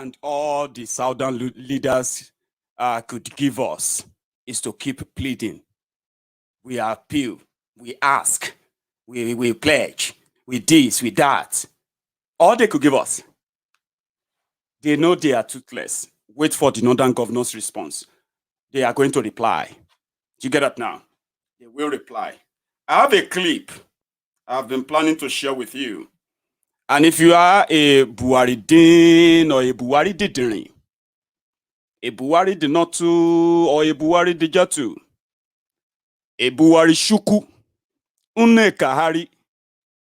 and all the southern leaders could give us is to keep pleading. We appeal, we ask, we pledge, we this, we that. All they could give us. They know they are toothless. Wait for the northern governor's response. They are going to reply. Do you get that now? They will reply. I have a clip I've been planning to share with you. And if you are a Buhari-din or a Buhari-didiri, a Buhari-dinotu or a Buhari-dijatu, a Buhari-shuku, Unekahari,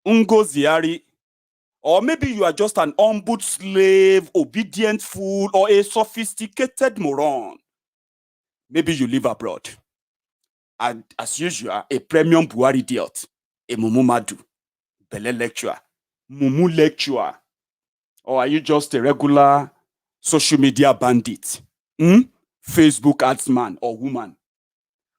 Ungoziari, or maybe you are just an humble slave, obedient fool, or a sophisticated moron. Maybe you live abroad. And as usual, a premium Buhari idiot, a Mumu Madu, Bele lecturer, Mumu lecturer, or are you just a regular social media bandit? Facebook adsman or woman?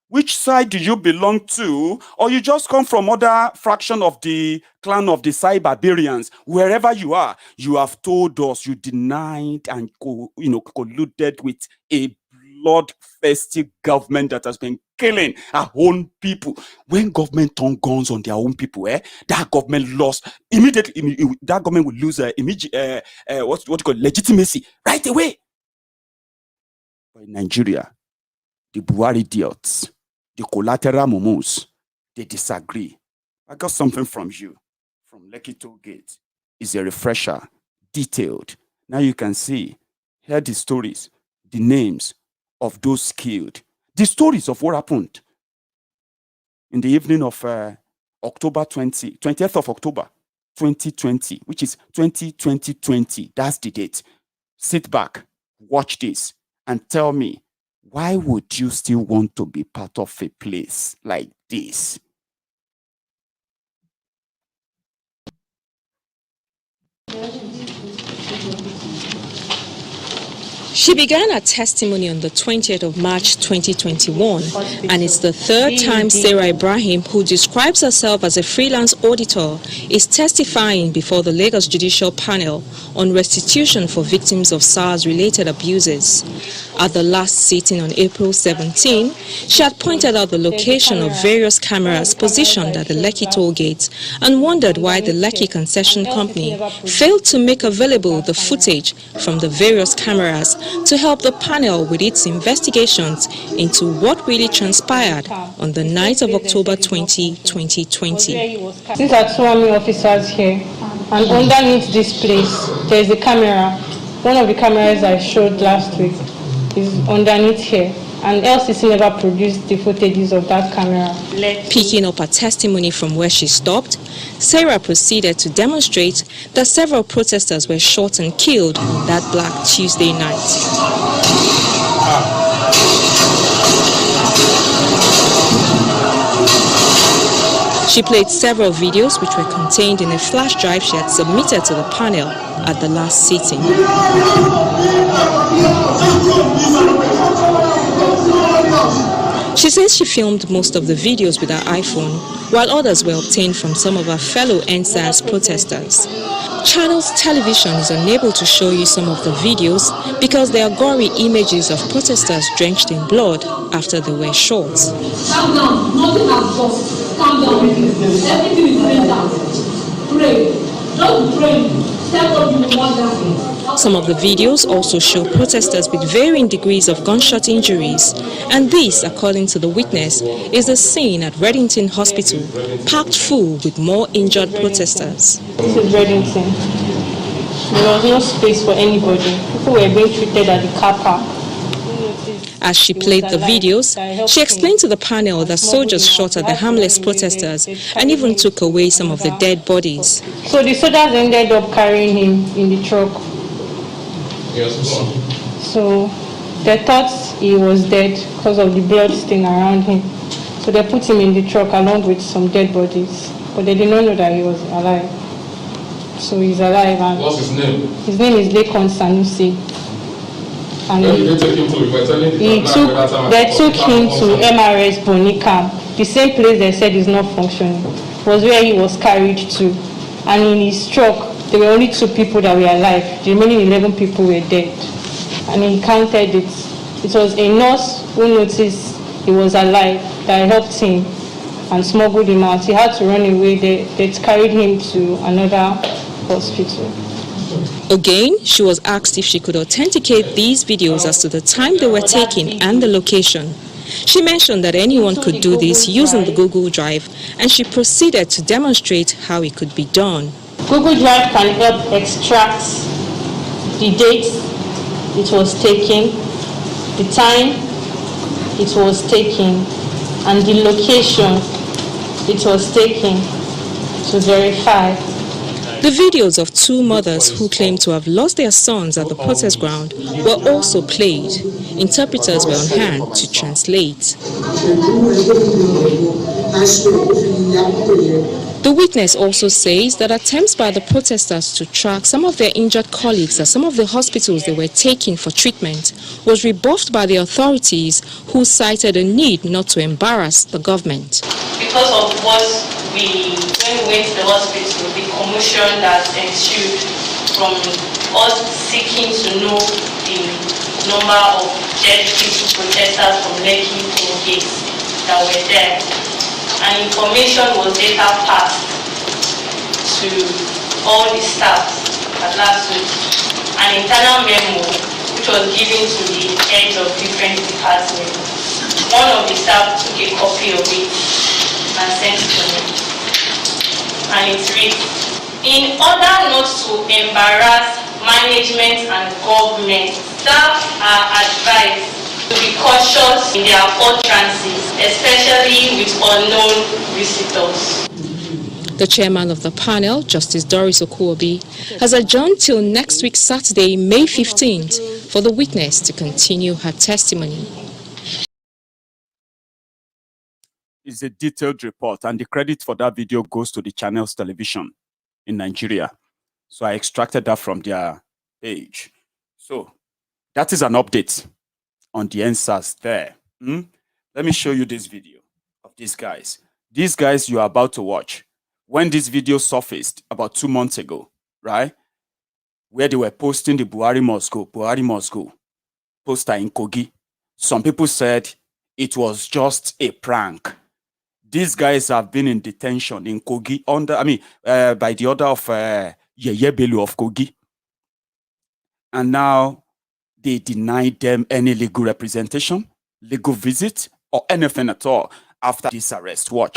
Which side do you belong to? Or you just come from other fraction of the clan of the Cybarbarians? Wherever you are, you have told us you denied and colluded with a bloodthirsty government that has been killing our own people. When government turn guns on their own people, that government lost immediately. That government will lose legitimacy right away. But in Nigeria, the Buhari idiots, the collateral mumus, they disagree. I got something from you, from Lekki Toll Gate. It's a refresher, detailed. Now you can see, hear the stories, the names of those killed, the stories of what happened in the evening of October 20th of October, 2020, which is 2020. That's the date. Sit back, watch this, and tell me, why would you still want to be part of a place like this? She began her testimony on the 20th of March 2021, and it's the third time Sarah Ibrahim, who describes herself as a freelance auditor, is testifying before the Lagos Judicial Panel on restitution for victims of SARS-related abuses. At the last sitting on April 17, she had pointed out the location of various cameras positioned at the Lekki toll gate and wondered why the Lekki Concession Company failed to make available the footage from the various cameras to help the panel with its investigations into what really transpired on the night of October 20, 2020. These are 2 army officers here, and underneath this place, there is a camera. One of the cameras I showed last week is underneath here, and LCC never produced the footages of that camera. Picking up her testimony from where she stopped, Sarah proceeded to demonstrate that several protesters were shot and killed on that Black Tuesday night. She played several videos which were contained in a flash drive she had submitted to the panel at the last sitting. She says she filmed most of the videos with her iPhone, while others were obtained from some of her fellow NSAS protesters. Channels Television is unable to show you some of the videos because they are gory images of protesters drenched in blood after they were shot. Calm down, nothing has lost. Calm down. Everything is going down. Pray. Just pray. Tell God you want that. Some of the videos also show protesters with varying degrees of gunshot injuries, and this, according to the witness, is the scene at Reddington Hospital, packed full with more injured protesters. This is Reddington. There was no space for anybody. People were being treated at the car park. As she played the videos, she explained to the panel that soldiers shot at the harmless protesters and even took away some of the dead bodies. So the soldiers ended up carrying him in the truck. So they thought he was dead because of the blood stain around him. So they put him in the truck along with some dead bodies. But they did not know that he was alive. So he's alive. And what's his name? His name is Lekon Sanusi. And they took him to MRS Bonicam, the same place they said is not functioning, was where he was carried to. And in his truck, there were only 2 people that were alive. The remaining 11 people were dead. And he counted it. It was a nurse who noticed he was alive that helped him and smuggled him out. He had to run away. They carried him to another hospital. Again, she was asked if she could authenticate these videos as to the time they were taken and the location. She mentioned that anyone could do this using the Google Drive, and she proceeded to demonstrate how it could be done. Google Drive can help extract the date it was taken, the time it was taken, and the location it was taken to verify. The videos of 2 mothers who claimed to have lost their sons at the protest ground were also played. Interpreters were on hand to translate. The witness also says that attempts by the protesters to track some of their injured colleagues at some of the hospitals they were taking for treatment was rebuffed by the authorities, who cited a need not to embarrass the government. Because of what when we went to the hospital, the commotion that ensued from us seeking to know the number of dead people, protesters from Lekki gates that were there. And information was later passed to all the staff at last week. An internal memo which was given to the heads of different departments. One of the staff took a copy of it and sent it to me. And it reads, in order not to embarrass management and government, staff are advised to be cautious in their utterances, especially with unknown visitors. The chairman of the panel, Justice Doris Okuobi, has adjourned till next week Saturday, May 15th, for the witness to continue her testimony. It's a detailed report, and the credit for that video goes to the channel's television in Nigeria. So I extracted that from their page. So that is an update on the answers there. Let me show you this video of these guys. These guys you are about to watch, when this video surfaced about 2 months ago, right? Where they were posting the Buhari must go poster in Kogi. Some people said it was just a prank. These guys have been in detention in Kogi by the order of Yeye Bello of Kogi. And now they denied them any legal representation, legal visit, or anything at all after this arrest. Watch.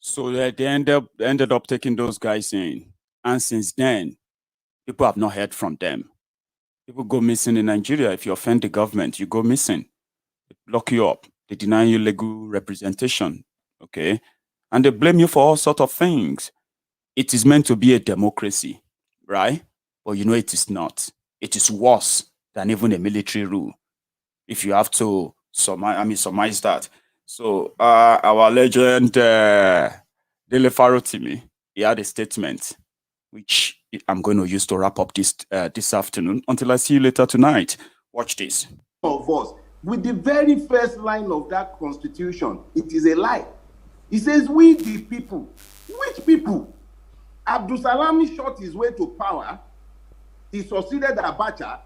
So they ended up taking those guys in. And since then, people have not heard from them. People go missing in Nigeria. If you offend the government, you go missing. They lock you up. They deny you legal representation. Okay? And they blame you for all sorts of things. It is meant to be a democracy, right? But you know it is not. It is worse than even a military rule. If you have to surmise that. So our legend, Dele Farotimi, he had a statement, which I'm going to use to wrap up this afternoon until I see you later tonight. Watch this. Of us, with the very first line of that constitution, it is a lie. It says, we the people. Which people? Abdul Salami shot his way to power. He succeeded Abacha,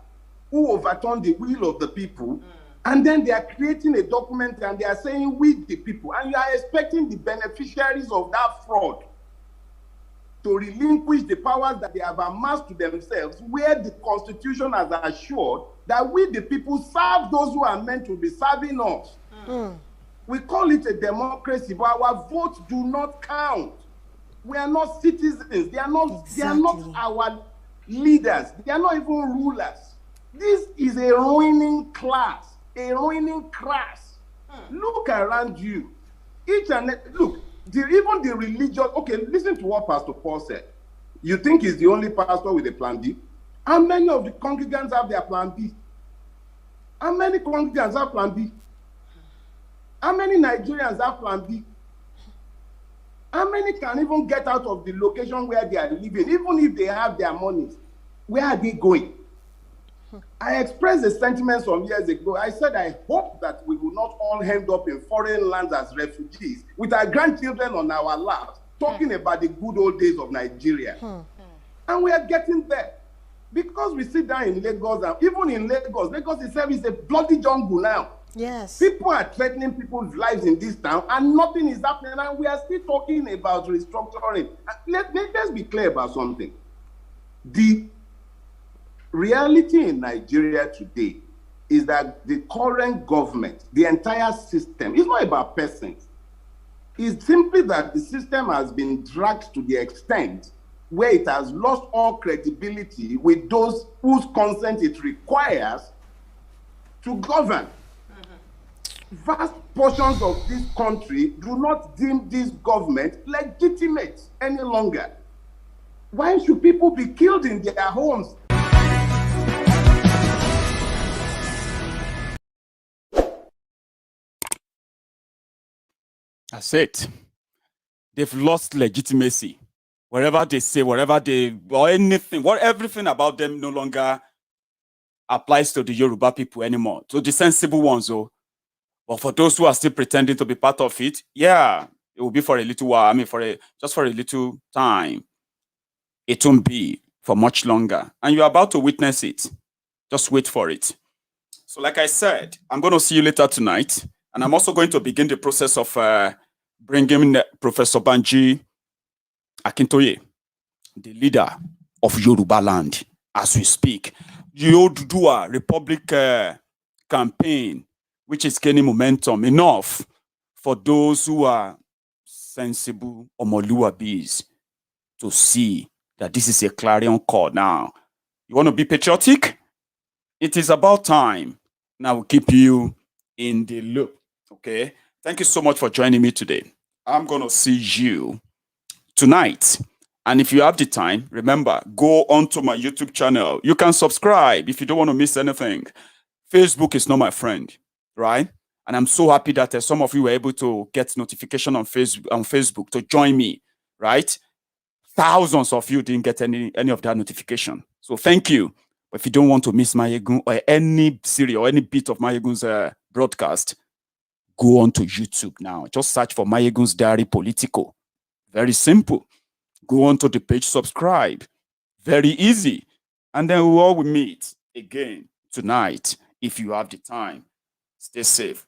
who overturned the will of the people. And then they are creating a document and they are saying, we the people. And you are expecting the beneficiaries of that fraud to relinquish the powers that they have amassed to themselves, where the constitution has assured that we the people serve those who are meant to be serving us. We call it a democracy, but our votes do not count. We are not citizens. They are not our leaders. They are not even rulers. This is a ruining class, a ruining class. Look around you. Even the religious. Okay, listen to what Pastor Paul said. You think he's the only pastor with a plan B? How many of the congregants have their plan B? How many congregants have plan B? How many Nigerians have plan B? How many can even get out of the location where they are living, even if they have their money? Where are they going? I expressed a sentiment some years ago. I said, I hope that we will not all end up in foreign lands as refugees with our grandchildren on our laps, talking about the good old days of Nigeria. And we are getting there. Because we sit down in Lagos, and even in Lagos itself is a bloody jungle now. Yes. People are threatening people's lives in this town, and nothing is happening, and we are still talking about restructuring. Let's be clear about something. The reality in Nigeria today is that the current government, the entire system, is not about persons. It's simply that the system has been dragged to the extent where it has lost all credibility with those whose consent it requires to govern. Vast portions of this country do not deem this government legitimate any longer. Why should people be killed in their homes? That's it. They've lost legitimacy. Wherever they say, or anything, everything about them no longer applies to the Yoruba people anymore. To the sensible ones, though. But for those who are still pretending to be part of it, yeah, it will be for a little while. I mean, just for a little time. It won't be for much longer. And you're about to witness it. Just wait for it. So like I said, I'm going to see you later tonight. And I'm also going to begin the process of bringing Professor Banji Akintoye, the leader of Yoruba land, as we speak. The Oduduwa Republic campaign, which is gaining momentum enough for those who are sensible Omoluwabis to see that this is a clarion call now. You want to be patriotic? It is about time. Now we'll keep you in the loop. Okay? Thank you so much for joining me today. I'm going to see you tonight. And if you have the time, remember, go onto my YouTube channel. You can subscribe if you don't want to miss anything. Facebook is not my friend, right? And I'm so happy that some of you were able to get notification on Facebook to join me, right? Thousands of you didn't get any of that notification. So thank you. But if you don't want to miss Maiyegun or any series or any bit of Maiyegun's broadcast, go on to YouTube now. Just search for Maiyegun's Diary Politico. Very simple. Go on to the page, subscribe. Very easy. And then we all will meet again tonight if you have the time. Stay safe.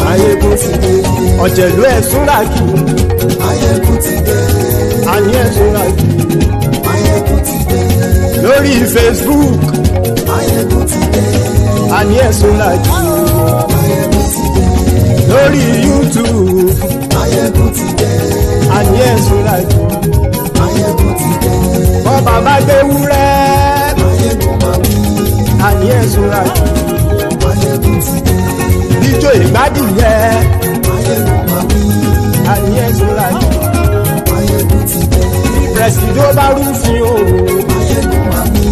Maiyegun ti dé. Ọ̀jẹ̀lú ẹ̀ súnra kì. Maiyegun ti dé. àní ẹ̀sùn láti. Maiyegun ti dé. Lórí Facebook. Maiyegun ti dé. Àní ẹ̀sùn láti. Maiyegun ti dé. Lórí YouTube. Maiyegun ti dé. Àní ẹ̀sùn láti. Maiyegun ti dé. Bọ́ bàbá gbé wúrẹ́. Maiyegun máa wí. Àní ẹ̀sùn láti. Maiyegun ti dé. Ijó ìgbádìyẹ. Maiyegun máa wí. Àní ẹ̀sùn láti. Maiyegun ti dé. Pẹ̀sìdó bá rúfin o. Maiyegun máa wí.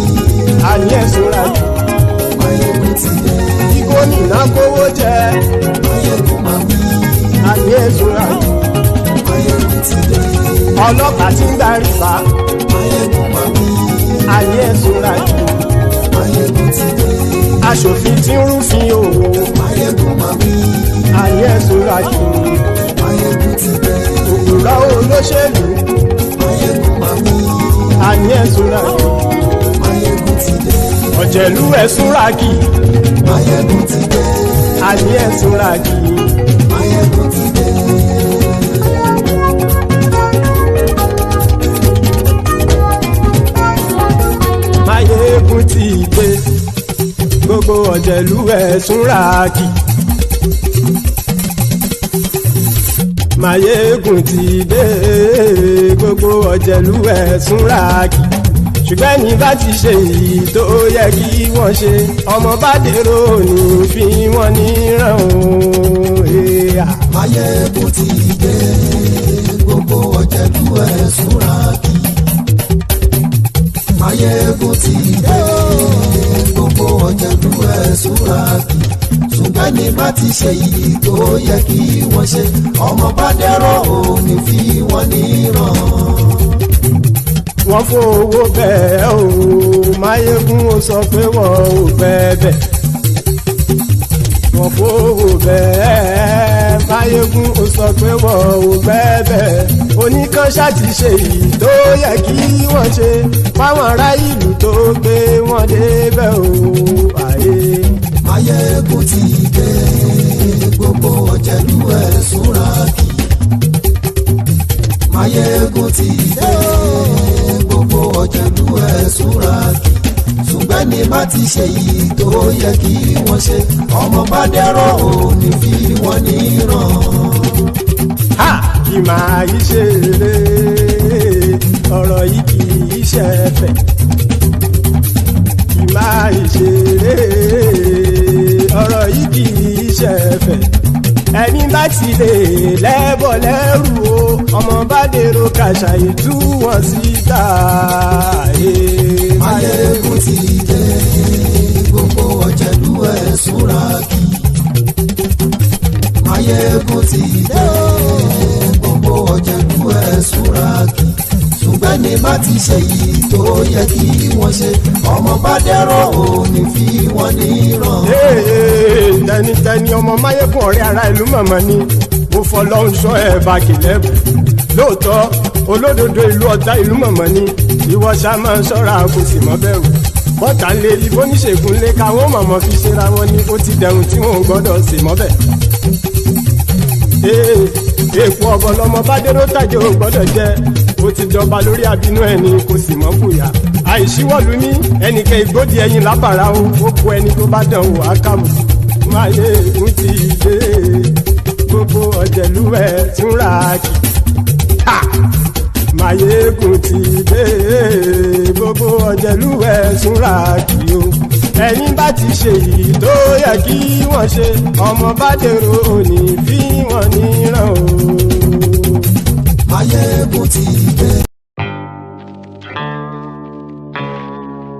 Àní ẹ̀sùn láti. Maiyegun ti dé. Kí gómìnà kówó jẹ. Maiyegun máa wí. Àní ẹ̀sùn láti. Maiyegun ti dé. Ọlọ́pàá tí ń darí bá. Maiyegun máa wí. Àní ẹ̀sùn láti. Maiyegun ti dé. Aṣòfin tí ń rúfin o. Maiyegun máa wí. Àní ẹ̀sùn láti. Maiyegun ti dé. Òkúrọ̀ olóṣèlú. Maiyegun máa wí. Àní ẹ̀sùn láti. Maiyegun ti dé. Ọ̀jẹ̀lú ẹ̀sùn ràkì. Maiyegun ti dé. Àní ẹ̀sùn ràkì. Maiyegun ti dé. Maiyegun ti dé. Gbogbo ọ̀jẹ̀lú ẹ̀sùn ràkì. Maiyegun ti dé. Gbogbo ọ̀jẹ̀lú ẹ̀sùn ràkì. Ṣùgbọ́n ní bá ti ṣe èyí tó yẹ kí wọ́n ṣe, ọmọ bá dèrò ní fi wọ́n níran o. Maiyegun ti dé. Gbogbo ọ̀jẹ̀lú ẹ̀sùn ràkì. Maiyegun ti dé. Gbogbo ọ̀jẹ̀lú ẹ̀sùn ràkì. Ṣùgbọ́n ní bá ti ṣe èyí tó yẹ kí wọ́n ṣe, ọmọ bá dèrò ní fi wọ́n níran. Wọ́n fowó bẹ́ẹ̀ o, Maiyegun ó sọ pé wọ́n ò fẹ́ bẹ̀. Wọ́n fowó bẹ́ẹ̀, Maiyegun ó sọ pé wọ́n ò fẹ́ bẹ̀. Oníkan ṣáàtì ṣe èyí tó yẹ kí wọ́n ṣe fáwọn ará ìlú tó gbé wọn débẹ̀ o. Maiyegun ti dé. Gbogbo ọ̀jẹ̀lú ẹ̀sùn ràkì. Maiyegun ti dé. Gbogbo ọ̀jẹ̀lú ẹ̀sùn ràkì. Ṣùgbọ́n ní bá ti ṣe yìí tó yẹ kí wọ́n ṣe, ọmọ bá dẹ́rọ̀ òní fi wọ́n níran. Kì máa yí ṣe eré, ọ̀rọ̀ yìí kì í ṣe ẹ̀fẹ̀. Kì máa yí ṣe eré, ọ̀rọ̀ yìí kì í ṣe ẹ̀fẹ̀. Ẹni bá ti lè lẹ́bọ̀ lẹ́rù o, ọmọ bá dèrò kàṣà ìtú wọn síta. Maiyegun ti dé. Gbogbo ọ̀jẹ̀lú ẹ̀sùn ràkì. Maiyegun ti dé. Gbogbo ọ̀jẹ̀lú ẹ̀sùn ràkì. Ṣùgbọ́n ní bá ti ṣe yìí tó yẹ kí wọ́n ṣe, ọmọ bá dẹ́rọ̀ òní fi wọ́n níran. Tẹnitẹni ọmọ Maiyegun ọ̀rẹ́ ara ìlú mọ̀mọ́ ni mo fọlọ́run sọ ẹ̀ bá kìlẹ́bù. Lóòótọ́ olódodo ìlú ọ̀tá ìlú mọ̀mọ́ ni ìwọ ṣá máa ń ṣọ́ra kò sì mọ́ bẹ̀rù. Bọ́tà ń lé ibo níṣègùn lé káwọn mọ̀mọ́ fi ṣera wọn ni ó ti dẹrùn tí wọn ò gbọ́dọ̀ sì mọ́ bẹ̀. Èèpo ọ̀bọ lọmọ bá dérò tàjẹ́ ò gbọ́dọ̀ jẹ́, ó ti jọba lórí abínú ẹni kò sì mọ́ fòyà. Àìsíwọ́lu ní ẹnìkan ìgbódì ẹyin lábàrá o, ó kó ẹni tó bá dán o àkàmù. Maiyegun ti dé. Gbogbo ọ̀jẹ̀lú ẹ̀sùn ràkì. Maiyegun ti dé. Gbogbo ọ̀jẹ̀lú ẹ̀sùn ràkì o. Ẹ̀yin bá ti ṣe èyí tó yẹ kí wọ́n ṣe, ọmọ bá dèrò òní fi wọ́n níran o. Maiyegun ti dé.